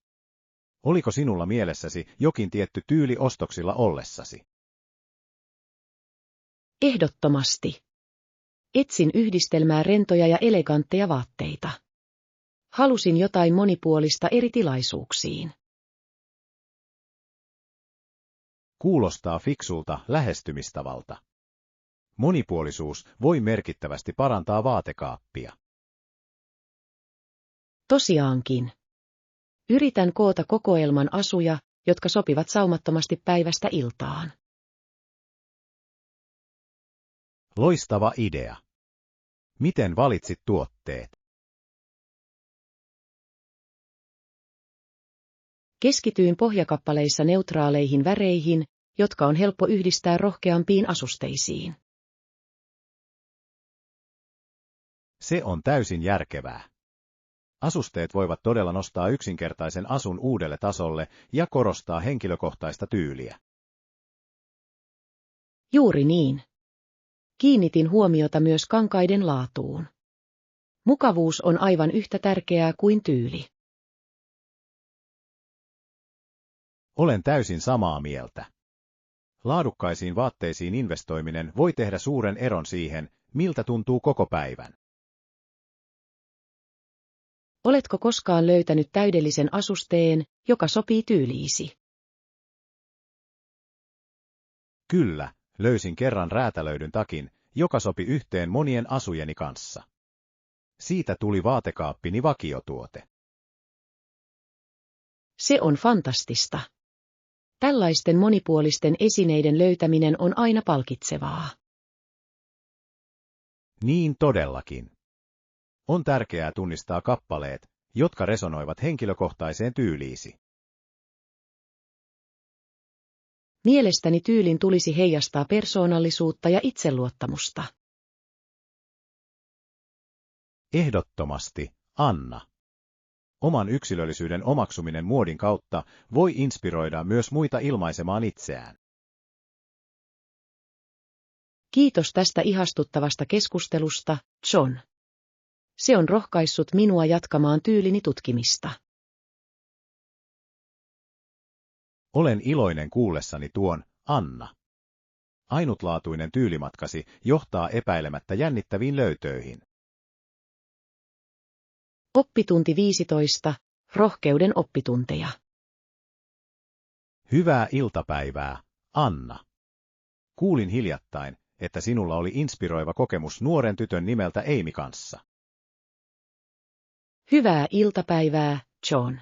Oliko sinulla mielessäsi jokin tietty tyyli ostoksilla ollessasi? Ehdottomasti. Etsin yhdistelmää rentoja ja elegantteja vaatteita. Halusin jotain monipuolista eri tilaisuuksiin. Kuulostaa fiksulta lähestymistavalta. Monipuolisuus voi merkittävästi parantaa vaatekaappia. Tosiaankin. Yritän koota kokoelman asuja, jotka sopivat saumattomasti päivästä iltaan. Loistava idea. Miten valitsit tuotteet? Keskityin pohjakappaleissa neutraaleihin väreihin, jotka on helppo yhdistää rohkeampiin asusteisiin. Se on täysin järkevää. Asusteet voivat todella nostaa yksinkertaisen asun uudelle tasolle ja korostaa henkilökohtaista tyyliä. Juuri niin. Kiinnitin huomiota myös kankaiden laatuun. Mukavuus on aivan yhtä tärkeää kuin tyyli. Olen täysin samaa mieltä. Laadukkaisiin vaatteisiin investoiminen voi tehdä suuren eron siihen, miltä tuntuu koko päivän. Oletko koskaan löytänyt täydellisen asusteen, joka sopii tyyliisi? Kyllä, löysin kerran räätälöidyn takin, joka sopi yhteen monien asujeni kanssa. Siitä tuli vaatekaappini vakiotuote. Se on fantastista. Tällaisten monipuolisten esineiden löytäminen on aina palkitsevaa. Niin todellakin. On tärkeää tunnistaa kappaleet, jotka resonoivat henkilökohtaiseen tyyliisi. Mielestäni tyylin tulisi heijastaa persoonallisuutta ja itseluottamusta. Ehdottomasti, Anna. Oman yksilöllisyyden omaksuminen muodin kautta voi inspiroida myös muita ilmaisemaan itseään. Kiitos tästä ihastuttavasta keskustelusta, John. Se on rohkaissut minua jatkamaan tyylini tutkimista. Olen iloinen kuullessani tuon, Anna. Ainutlaatuinen tyylimatkasi johtaa epäilemättä jännittäviin löytöihin. Oppitunti 15. Rohkeuden oppitunteja. Hyvää iltapäivää, Anna. Kuulin hiljattain, että sinulla oli inspiroiva kokemus nuoren tytön nimeltä Amy kanssa. Hyvää iltapäivää, John.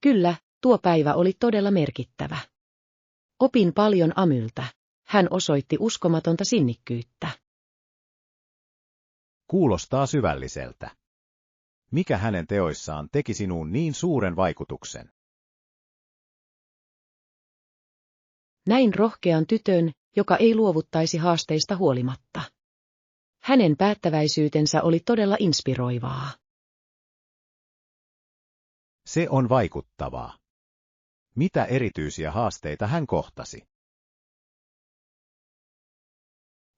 Kyllä, tuo päivä oli todella merkittävä. Opin paljon Amyltä. Hän osoitti uskomatonta sinnikkyyttä. Kuulostaa syvälliseltä. Mikä hänen teoissaan teki sinuun niin suuren vaikutuksen? Näin rohkean tytön, joka ei luovuttaisi haasteista huolimatta. Hänen päättäväisyytensä oli todella inspiroivaa. Se on vaikuttavaa. Mitä erityisiä haasteita hän kohtasi?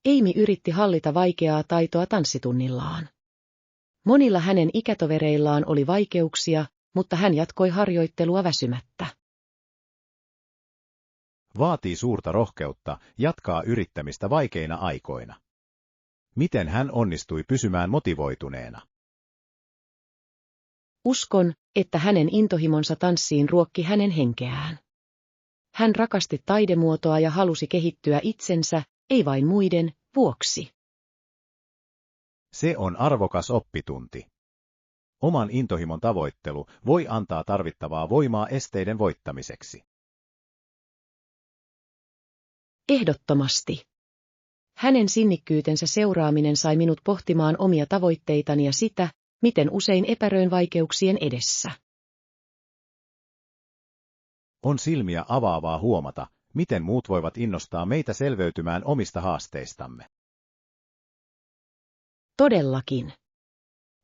Amy yritti hallita vaikeaa taitoa tanssitunnillaan. Monilla hänen ikätovereillaan oli vaikeuksia, mutta hän jatkoi harjoittelua väsymättä. Vaatii suurta rohkeutta jatkaa yrittämistä vaikeina aikoina. Miten hän onnistui pysymään motivoituneena? Uskon, että hänen intohimonsa tanssiin ruokki hänen henkeään. Hän rakasti taidemuotoa ja halusi kehittyä itsensä, ei vain muiden, vuoksi. Se on arvokas oppitunti. Oman intohimon tavoittelu voi antaa tarvittavaa voimaa esteiden voittamiseksi. Ehdottomasti. Hänen sinnikkyytensä seuraaminen sai minut pohtimaan omia tavoitteitani ja sitä, miten usein epäröin vaikeuksien edessä. On silmiä avaavaa huomata, miten muut voivat innostaa meitä selviytymään omista haasteistamme. Todellakin.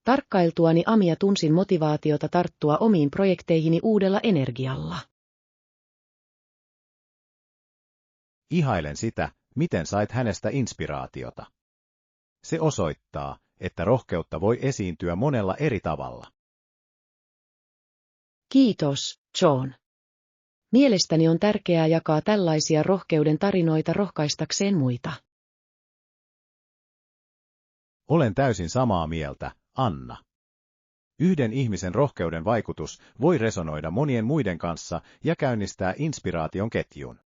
Tarkkailtuani Amia tunsin motivaatiota tarttua omiin projekteihini uudella energialla. Ihailen sitä, miten sait hänestä inspiraatiota. Se osoittaa, että rohkeutta voi esiintyä monella eri tavalla. Kiitos, John. Mielestäni on tärkeää jakaa tällaisia rohkeuden tarinoita rohkaistakseen muita. Olen täysin samaa mieltä, Anna. Yhden ihmisen rohkeuden vaikutus voi resonoida monien muiden kanssa ja käynnistää inspiraation ketjun.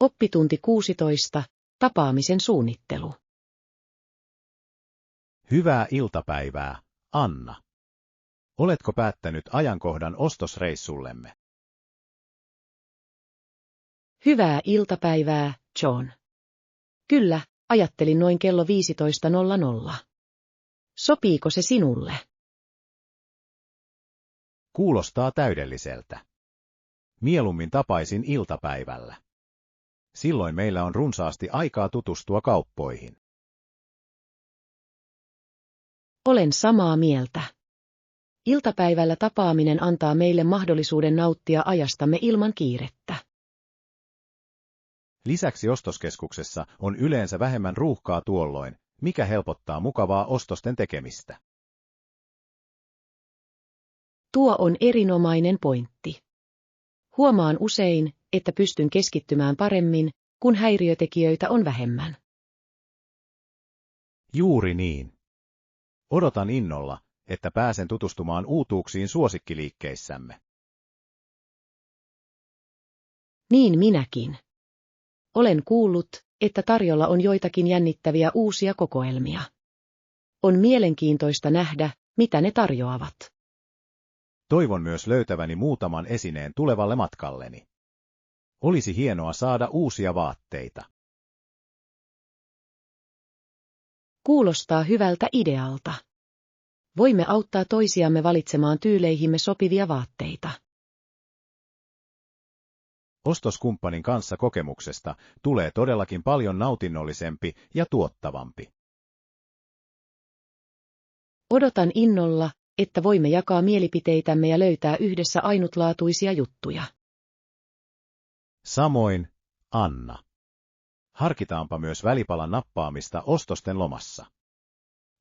Oppitunti 16. Tapaamisen suunnittelu. Hyvää iltapäivää, Anna. Oletko päättänyt ajankohdan ostosreissullemme? Hyvää iltapäivää, John. Kyllä, ajattelin noin kello 15.00. Sopiiko se sinulle? Kuulostaa täydelliseltä. Mieluummin tapaisin iltapäivällä. Silloin meillä on runsaasti aikaa tutustua kauppoihin. Olen samaa mieltä. Iltapäivällä tapaaminen antaa meille mahdollisuuden nauttia ajastamme ilman kiirettä. Lisäksi ostoskeskuksessa on yleensä vähemmän ruuhkaa tuolloin, mikä helpottaa mukavaa ostosten tekemistä. Tuo on erinomainen pointti. Huomaan usein, että pystyn keskittymään paremmin, kun häiriötekijöitä on vähemmän. Juuri niin. Odotan innolla, että pääsen tutustumaan uutuuksiin suosikkiliikkeissämme. Niin minäkin. Olen kuullut, että tarjolla on joitakin jännittäviä uusia kokoelmia. On mielenkiintoista nähdä, mitä ne tarjoavat. Toivon myös löytäväni muutaman esineen tulevalle matkalleni. Olisi hienoa saada uusia vaatteita. Kuulostaa hyvältä idealta. Voimme auttaa toisiamme valitsemaan tyyleihimme sopivia vaatteita. Ostoskumppanin kanssa kokemuksesta tulee todellakin paljon nautinnollisempi ja tuottavampi. Odotan innolla, että voimme jakaa mielipiteitämme ja löytää yhdessä ainutlaatuisia juttuja. Samoin, Anna. Harkitaanpa myös välipalan nappaamista ostosten lomassa.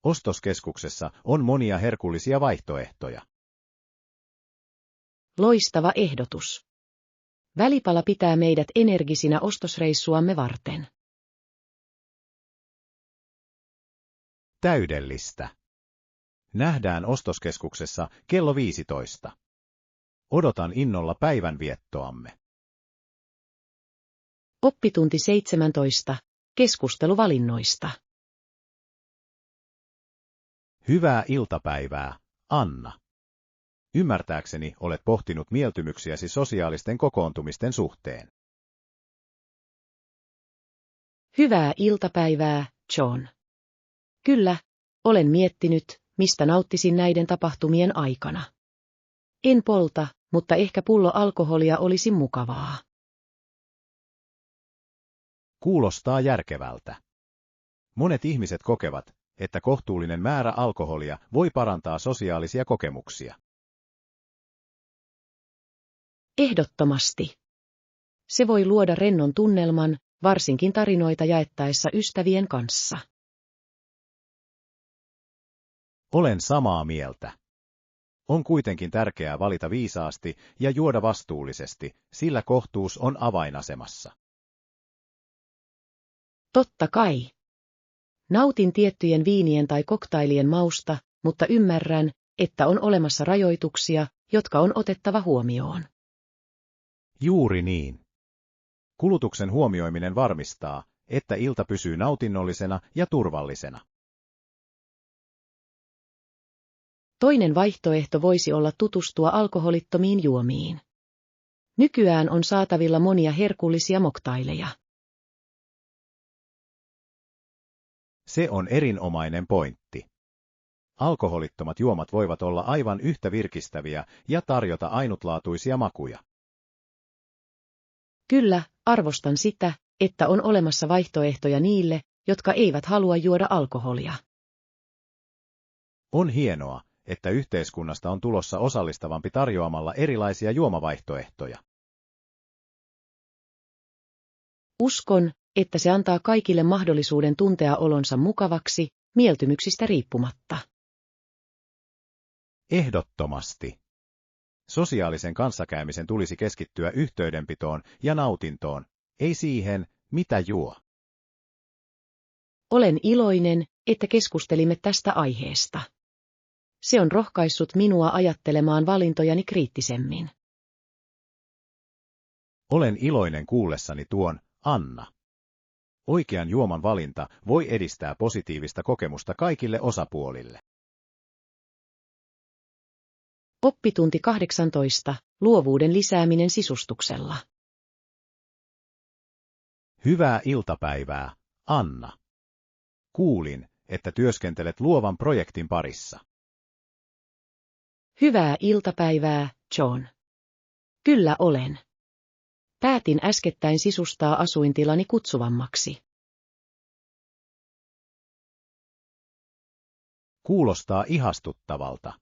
Ostoskeskuksessa on monia herkullisia vaihtoehtoja. Loistava ehdotus. Välipala pitää meidät energisinä ostosreissuamme varten. Täydellistä. Nähdään ostoskeskuksessa kello 15. Odotan innolla päivänviettoamme. Oppitunti 17. Keskustelu valinnoista. Hyvää iltapäivää, Anna. Ymmärtääkseni olet pohtinut mieltymyksiäsi sosiaalisten kokoontumisten suhteen. Hyvää iltapäivää, John. Kyllä, olen miettinyt, mistä nauttisin näiden tapahtumien aikana. En polta, mutta ehkä pullo alkoholia olisi mukavaa. Kuulostaa järkevältä. Monet ihmiset kokevat, että kohtuullinen määrä alkoholia voi parantaa sosiaalisia kokemuksia. Ehdottomasti. Se voi luoda rennon tunnelman, varsinkin tarinoita jaettaessa ystävien kanssa. Olen samaa mieltä. On kuitenkin tärkeää valita viisaasti ja juoda vastuullisesti, sillä kohtuus on avainasemassa. Totta kai. Nautin tiettyjen viinien tai koktailien mausta, mutta ymmärrän, että on olemassa rajoituksia, jotka on otettava huomioon. Juuri niin. Kulutuksen huomioiminen varmistaa, että ilta pysyy nautinnollisena ja turvallisena. Toinen vaihtoehto voisi olla tutustua alkoholittomiin juomiin. Nykyään on saatavilla monia herkullisia moktaileja. Se on erinomainen pointti. Alkoholittomat juomat voivat olla aivan yhtä virkistäviä ja tarjota ainutlaatuisia makuja. Kyllä, arvostan sitä, että on olemassa vaihtoehtoja niille, jotka eivät halua juoda alkoholia. On hienoa, että yhteiskunnasta on tulossa osallistavampi tarjoamalla erilaisia juomavaihtoehtoja. Uskon, että se antaa kaikille mahdollisuuden tuntea olonsa mukavaksi, mieltymyksistä riippumatta. Ehdottomasti. Sosiaalisen kanssakäymisen tulisi keskittyä yhteydenpitoon ja nautintoon, ei siihen, mitä juo. Olen iloinen, että keskustelimme tästä aiheesta. Se on rohkaissut minua ajattelemaan valintojani kriittisemmin. Olen iloinen kuullessani tuon, Anna. Oikean juoman valinta voi edistää positiivista kokemusta kaikille osapuolille. Oppitunti 18. Luovuuden lisääminen sisustuksella. Hyvää iltapäivää, Anna. Kuulin, että työskentelet luovan projektin parissa. Hyvää iltapäivää, John. Kyllä olen. Päätin äskettäin sisustaa asuintilani kutsuvammaksi. Kuulostaa ihastuttavalta.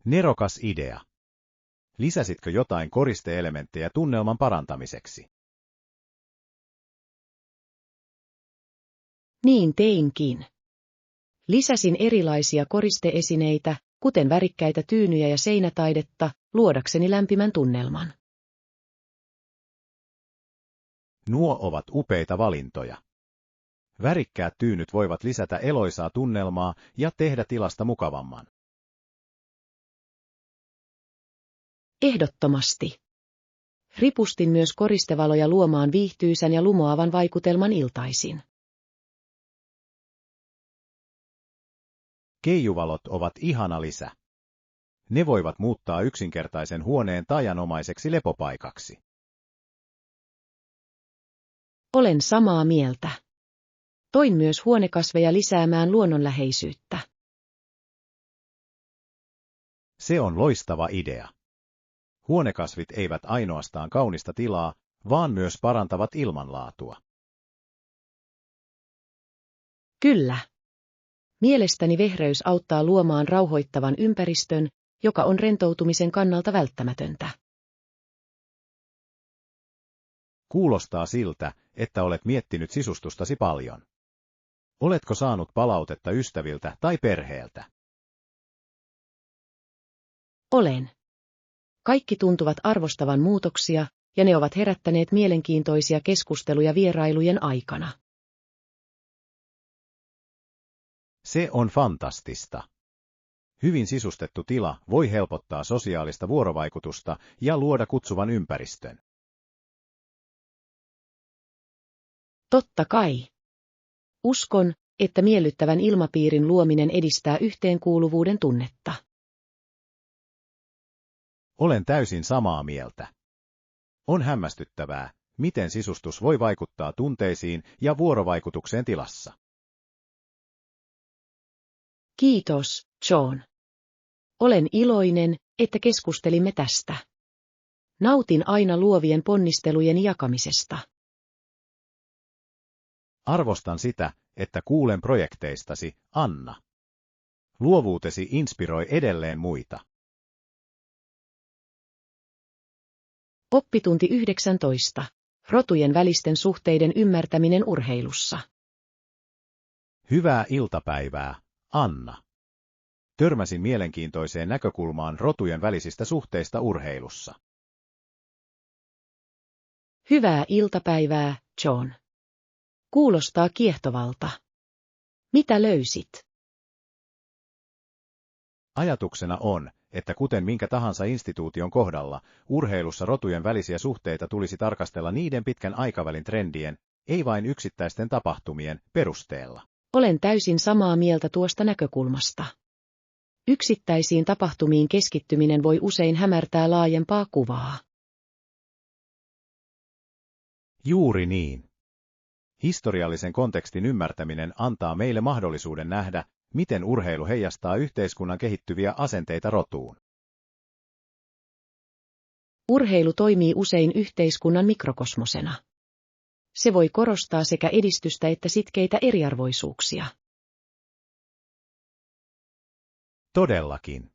Nerokas idea. Lisäsitkö jotain koristeelementtejä tunnelman parantamiseksi? Niin teinkin. Lisäsin erilaisia koristeesineitä, kuten värikkäitä tyynyjä ja seinätaidetta, luodakseni lämpimän tunnelman. Nuo ovat upeita valintoja. Värikkäät tyynyt voivat lisätä eloisaa tunnelmaa ja tehdä tilasta mukavamman. Ehdottomasti. Ripustin myös koristevaloja luomaan viihtyisän ja lumoavan vaikutelman iltaisin. Keijuvalot ovat ihana lisä. Ne voivat muuttaa yksinkertaisen huoneen taianomaiseksi lepopaikaksi. Olen samaa mieltä. Toin myös huonekasveja lisäämään luonnonläheisyyttä. Se on loistava idea. Huonekasvit eivät ainoastaan kaunista tilaa, vaan myös parantavat ilmanlaatua. Kyllä. Mielestäni vehreys auttaa luomaan rauhoittavan ympäristön, joka on rentoutumisen kannalta välttämätöntä. Kuulostaa siltä, että olet miettinyt sisustustasi paljon. Oletko saanut palautetta ystäviltä tai perheeltä? Olen. Kaikki tuntuvat arvostavan muutoksia, ja ne ovat herättäneet mielenkiintoisia keskusteluja vierailujen aikana. Se on fantastista. Hyvin sisustettu tila voi helpottaa sosiaalista vuorovaikutusta ja luoda kutsuvan ympäristön. Totta kai. Uskon, että miellyttävän ilmapiirin luominen edistää yhteenkuuluvuuden tunnetta. Olen täysin samaa mieltä. On hämmästyttävää, miten sisustus voi vaikuttaa tunteisiin ja vuorovaikutukseen tilassa. Kiitos, John. Olen iloinen, että keskustelimme tästä. Nautin aina luovien ponnistelujen jakamisesta. Arvostan sitä, että kuulen projekteistasi, Anna. Luovuutesi inspiroi edelleen muita. Oppitunti 19. Rotujen välisten suhteiden ymmärtäminen urheilussa. Hyvää iltapäivää, Anna. Törmäsin mielenkiintoiseen näkökulmaan rotujen välisistä suhteista urheilussa. Hyvää iltapäivää, John. Kuulostaa kiehtovalta. Mitä löysit? Ajatuksena on, että kuten minkä tahansa instituution kohdalla, urheilussa rotujen välisiä suhteita tulisi tarkastella niiden pitkän aikavälin trendien, ei vain yksittäisten tapahtumien, perusteella. Olen täysin samaa mieltä tuosta näkökulmasta. Yksittäisiin tapahtumiin keskittyminen voi usein hämärtää laajempaa kuvaa. Juuri niin. Historiallisen kontekstin ymmärtäminen antaa meille mahdollisuuden nähdä, miten urheilu heijastaa yhteiskunnan kehittyviä asenteita rotuun. Urheilu toimii usein yhteiskunnan mikrokosmosena. Se voi korostaa sekä edistystä että sitkeitä eriarvoisuuksia. Todellakin.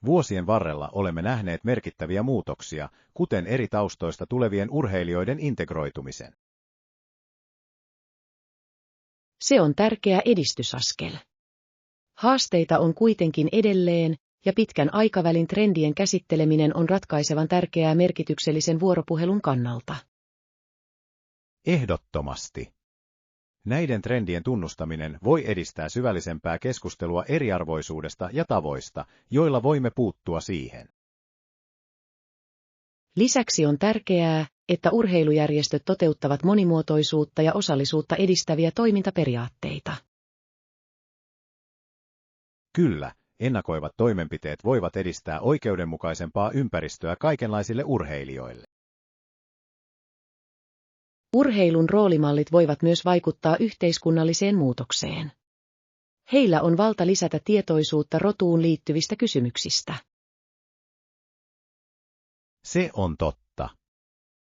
Vuosien varrella olemme nähneet merkittäviä muutoksia, kuten eri taustoista tulevien urheilijoiden integroitumisen. Se on tärkeä edistysaskel. Haasteita on kuitenkin edelleen, ja pitkän aikavälin trendien käsitteleminen on ratkaisevan tärkeää merkityksellisen vuoropuhelun kannalta. Ehdottomasti. Näiden trendien tunnustaminen voi edistää syvällisempää keskustelua eriarvoisuudesta ja tavoista, joilla voimme puuttua siihen. Lisäksi on tärkeää, että urheilujärjestöt toteuttavat monimuotoisuutta ja osallisuutta edistäviä toimintaperiaatteita. Kyllä, ennakoivat toimenpiteet voivat edistää oikeudenmukaisempaa ympäristöä kaikenlaisille urheilijoille. Urheilun roolimallit voivat myös vaikuttaa yhteiskunnalliseen muutokseen. Heillä on valta lisätä tietoisuutta rotuun liittyvistä kysymyksistä. Se on totta.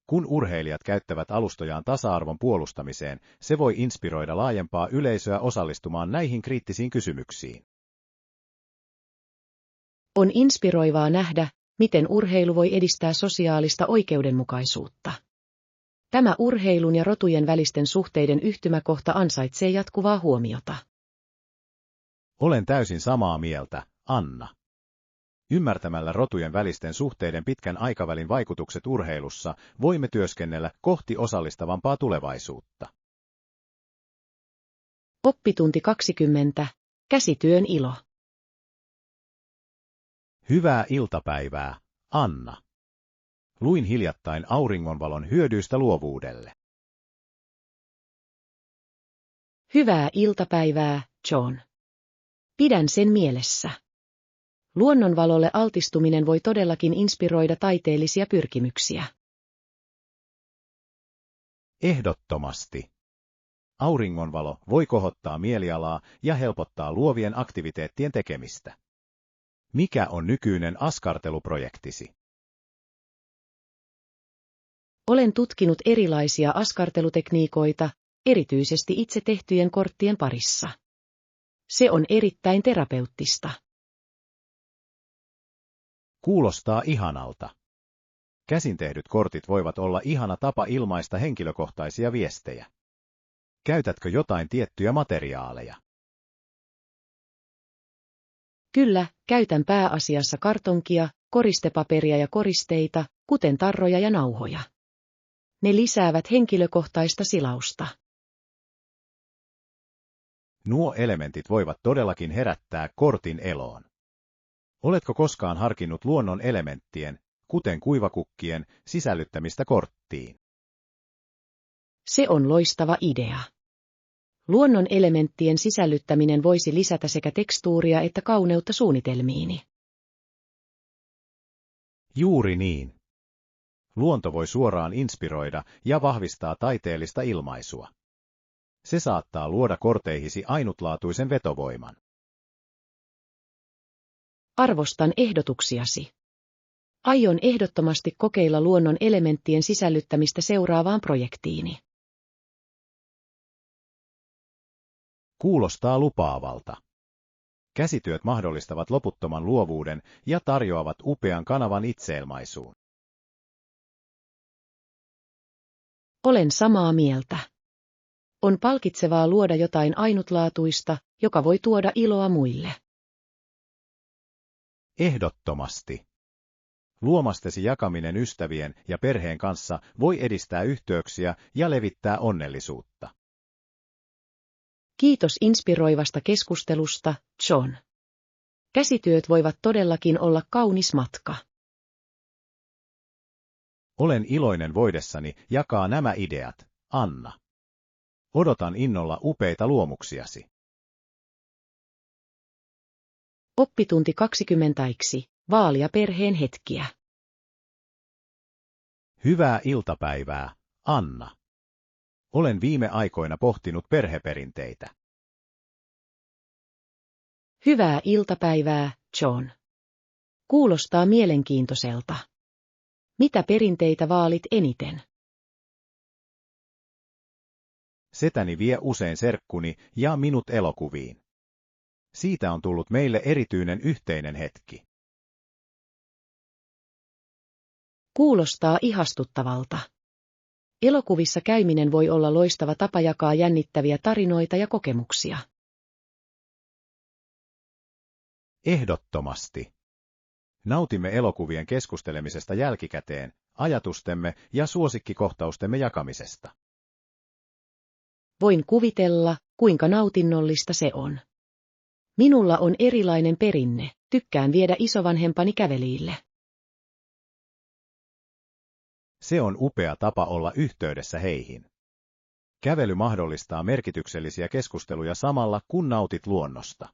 Kun urheilijat käyttävät alustojaan tasa-arvon puolustamiseen, se voi inspiroida laajempaa yleisöä osallistumaan näihin kriittisiin kysymyksiin. On inspiroivaa nähdä, miten urheilu voi edistää sosiaalista oikeudenmukaisuutta. Tämä urheilun ja rotujen välisten suhteiden yhtymäkohta ansaitsee jatkuvaa huomiota. Olen täysin samaa mieltä, Anna. Ymmärtämällä rotujen välisten suhteiden pitkän aikavälin vaikutukset urheilussa, voimme työskennellä kohti osallistavampaa tulevaisuutta. Oppitunti 20. Käsityön ilo. Hyvää iltapäivää, Anna. Luin hiljattain auringonvalon hyödyistä luovuudelle. Hyvää iltapäivää, John. Pidän sen mielessä. Luonnonvalolle altistuminen voi todellakin inspiroida taiteellisia pyrkimyksiä. Ehdottomasti. Auringonvalo voi kohottaa mielialaa ja helpottaa luovien aktiviteettien tekemistä. Mikä on nykyinen askarteluprojektisi? Olen tutkinut erilaisia askartelutekniikoita, erityisesti itse tehtyjen korttien parissa. Se on erittäin terapeuttista. Kuulostaa ihanalta. Käsin tehdyt kortit voivat olla ihana tapa ilmaista henkilökohtaisia viestejä. Käytätkö jotain tiettyjä materiaaleja? Kyllä, käytän pääasiassa kartonkia, koristepaperia ja koristeita, kuten tarroja ja nauhoja. Ne lisäävät henkilökohtaista silausta. Nuo elementit voivat todellakin herättää kortin eloon. Oletko koskaan harkinnut luonnon elementtien, kuten kuivakukkien, sisällyttämistä korttiin? Se on loistava idea. Luonnon elementtien sisällyttäminen voisi lisätä sekä tekstuuria että kauneutta suunnitelmiini. Juuri niin. Luonto voi suoraan inspiroida ja vahvistaa taiteellista ilmaisua. Se saattaa luoda korteihisi ainutlaatuisen vetovoiman. Arvostan ehdotuksiasi. Aion ehdottomasti kokeilla luonnon elementtien sisällyttämistä seuraavaan projektiini. Kuulostaa lupaavalta. Käsityöt mahdollistavat loputtoman luovuuden ja tarjoavat upean kanavan itseilmaisuun. Olen samaa mieltä. On palkitsevaa luoda jotain ainutlaatuista, joka voi tuoda iloa muille. Ehdottomasti. Luomastesi jakaminen ystävien ja perheen kanssa voi edistää yhteyksiä ja levittää onnellisuutta. Kiitos inspiroivasta keskustelusta, John. Käsityöt voivat todellakin olla kaunis matka. Olen iloinen voidessani jakaa nämä ideat, Anna. Odotan innolla upeita luomuksiasi. Oppitunti 20. Vaalia perheen hetkiä. Hyvää iltapäivää, Anna. Olen viime aikoina pohtinut perheperinteitä. Hyvää iltapäivää, John. Kuulostaa mielenkiintoiselta. Mitä perinteitä vaalit eniten? Setäni vie usein serkkuni ja minut elokuviin. Siitä on tullut meille erityinen yhteinen hetki. Kuulostaa ihastuttavalta. Elokuvissa käyminen voi olla loistava tapa jakaa jännittäviä tarinoita ja kokemuksia. Ehdottomasti. Nautimme elokuvien keskustelemisesta jälkikäteen, ajatustemme ja suosikkikohtaustemme jakamisesta. Voin kuvitella, kuinka nautinnollista se on. Minulla on erilainen perinne, tykkään viedä isovanhempani käveliille. Se on upea tapa olla yhteydessä heihin. Kävely mahdollistaa merkityksellisiä keskusteluja samalla, kun nautit luonnosta.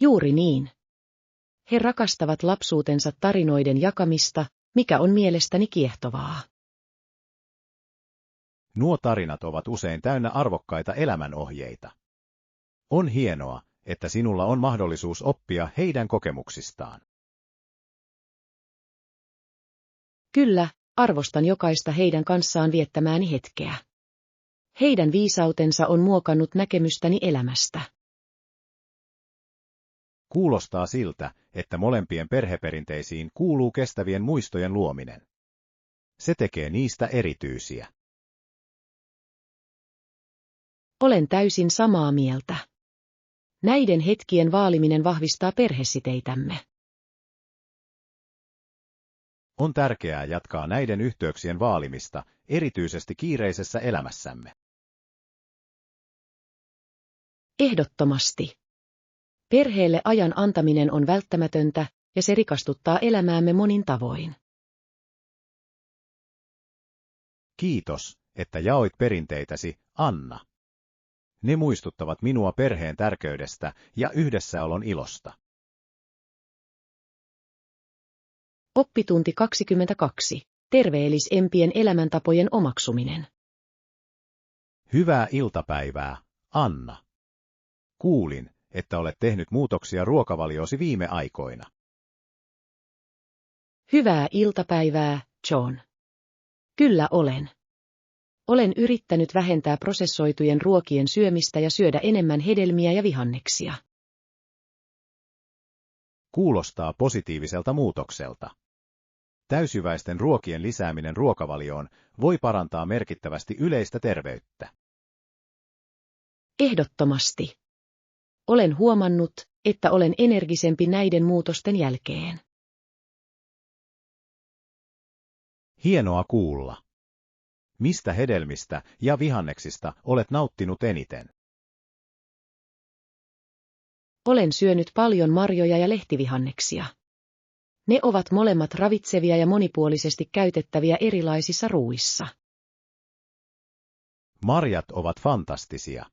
Juuri niin. He rakastavat lapsuutensa tarinoiden jakamista, mikä on mielestäni kiehtovaa. Nuo tarinat ovat usein täynnä arvokkaita elämänohjeita. On hienoa, että sinulla on mahdollisuus oppia heidän kokemuksistaan. Kyllä, arvostan jokaista heidän kanssaan viettämääni hetkeä. Heidän viisautensa on muokannut näkemystäni elämästä. Kuulostaa siltä, että molempien perheperinteisiin kuuluu kestävien muistojen luominen. Se tekee niistä erityisiä. Olen täysin samaa mieltä. Näiden hetkien vaaliminen vahvistaa perhesiteitämme. On tärkeää jatkaa näiden yhteyksien vaalimista, erityisesti kiireisessä elämässämme. Ehdottomasti. Perheelle ajan antaminen on välttämätöntä, ja se rikastuttaa elämäämme monin tavoin. Kiitos, että jaoit perinteitäsi, Anna. Ne muistuttavat minua perheen tärkeydestä ja yhdessäolon ilosta. Oppitunti 22. Terveellisempien elämäntapojen omaksuminen. Hyvää iltapäivää, Anna. Kuulin, että olet tehnyt muutoksia ruokavaliosi viime aikoina. Hyvää iltapäivää, John. Kyllä olen. Olen yrittänyt vähentää prosessoitujen ruokien syömistä ja syödä enemmän hedelmiä ja vihanneksia. Kuulostaa positiiviselta muutokselta. Täysiväisten ruokien lisääminen ruokavalioon voi parantaa merkittävästi yleistä terveyttä. Ehdottomasti. Olen huomannut, että olen energisempi näiden muutosten jälkeen. Hienoa kuulla. Mistä hedelmistä ja vihanneksista olet nauttinut eniten? Olen syönyt paljon marjoja ja lehtivihanneksia. Ne ovat molemmat ravitsevia ja monipuolisesti käytettäviä erilaisissa ruuissa. Marjat ovat fantastisia.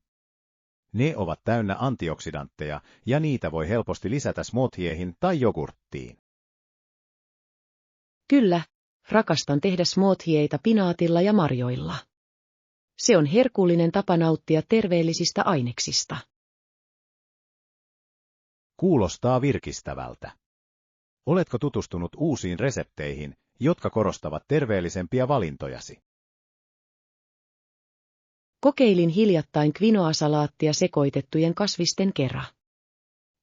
Ne ovat täynnä antioksidantteja ja niitä voi helposti lisätä smoothieihin tai jogurttiin. Kyllä, rakastan tehdä smoothieita pinaatilla ja marjoilla. Se on herkullinen tapa nauttia terveellisistä aineksista. Kuulostaa virkistävältä. Oletko tutustunut uusiin resepteihin, jotka korostavat terveellisempiä valintojasi? Kokeilin hiljattain quinoa-salaattia sekoitettujen kasvisten kera.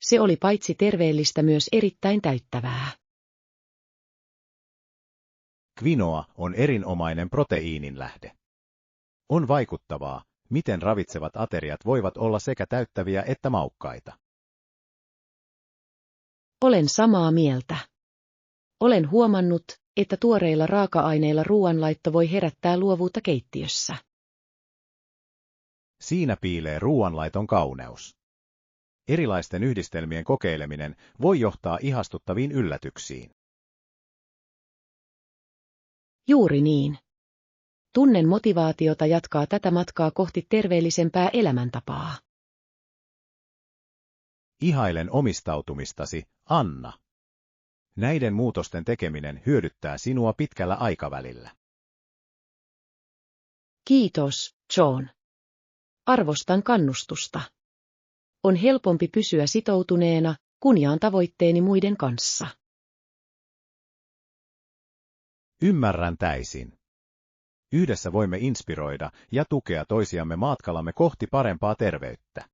Se oli paitsi terveellistä myös erittäin täyttävää. Quinoa on erinomainen proteiinin lähde. On vaikuttavaa, miten ravitsevat ateriat voivat olla sekä täyttäviä että maukkaita. Olen samaa mieltä. Olen huomannut, että tuoreilla raaka-aineilla ruoanlaitto voi herättää luovuutta keittiössä. Siinä piilee ruoanlaiton kauneus. Erilaisten yhdistelmien kokeileminen voi johtaa ihastuttaviin yllätyksiin. Juuri niin. Tunnen motivaatiota jatkaa tätä matkaa kohti terveellisempää elämäntapaa. Ihailen omistautumistasi, Anna. Näiden muutosten tekeminen hyödyttää sinua pitkällä aikavälillä. Kiitos, John. Arvostan kannustusta. On helpompi pysyä sitoutuneena, kun jaan tavoitteeni muiden kanssa. Ymmärrän täysin. Yhdessä voimme inspiroida ja tukea toisiamme matkallamme kohti parempaa terveyttä.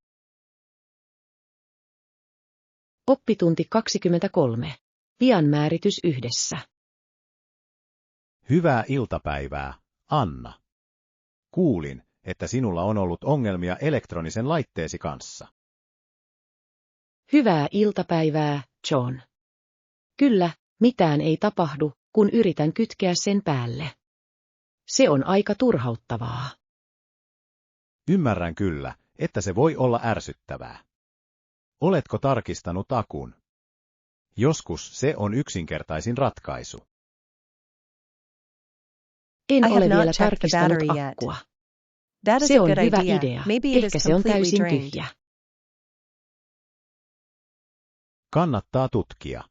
Oppitunti 23. Pian määritys yhdessä. Hyvää iltapäivää, Anna. Kuulin, että sinulla on ollut ongelmia elektronisen laitteesi kanssa. Hyvää iltapäivää, John. Kyllä, mitään ei tapahdu, kun yritän kytkeä sen päälle. Se on aika turhauttavaa. Ymmärrän kyllä, että se voi olla ärsyttävää. Oletko tarkistanut akun? Joskus se on yksinkertaisin ratkaisu. En I have ole not vielä checked the tarkistanut battery yet. akkua. That is Se a on good hyvä idea. idea. Maybe it is Ehkä se on completely täysin drained. tyhjä. Kannattaa tutkia.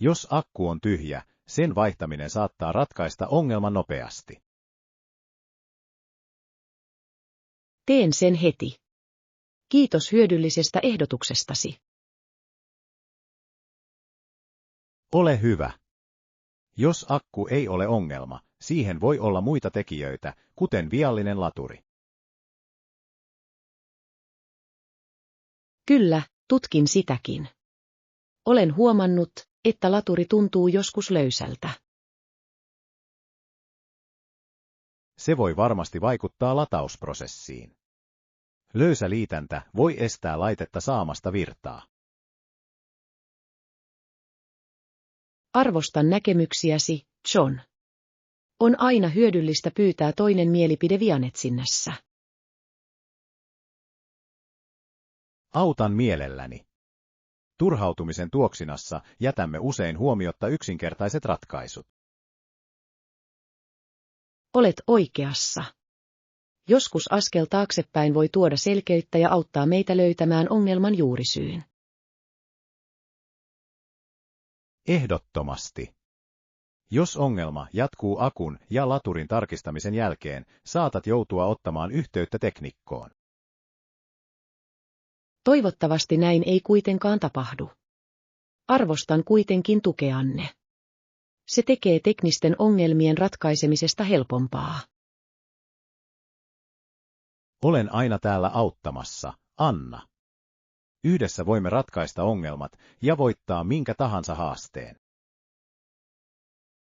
Jos akku on tyhjä, sen vaihtaminen saattaa ratkaista ongelman nopeasti. Teen sen heti. Kiitos hyödyllisestä ehdotuksestasi. Ole hyvä. Jos akku ei ole ongelma, siihen voi olla muita tekijöitä, kuten viallinen laturi. Kyllä, tutkin sitäkin. Olen huomannut, että laturi tuntuu joskus löysältä. Se voi varmasti vaikuttaa latausprosessiin. Löysä liitäntä voi estää laitetta saamasta virtaa. Arvostan näkemyksiäsi, John. On aina hyödyllistä pyytää toinen mielipide vianetsinnässä. Autan mielelläni. Turhautumisen tuoksinassa jätämme usein huomiotta yksinkertaiset ratkaisut. Olet oikeassa. Joskus askel taaksepäin voi tuoda selkeyttä ja auttaa meitä löytämään ongelman juurisyyn. Ehdottomasti. Jos ongelma jatkuu akun ja laturin tarkistamisen jälkeen, saatat joutua ottamaan yhteyttä teknikkoon. Toivottavasti näin ei kuitenkaan tapahdu. Arvostan kuitenkin tukeanne. Se tekee teknisten ongelmien ratkaisemisesta helpompaa. Olen aina täällä auttamassa, Anna. Yhdessä voimme ratkaista ongelmat ja voittaa minkä tahansa haasteen.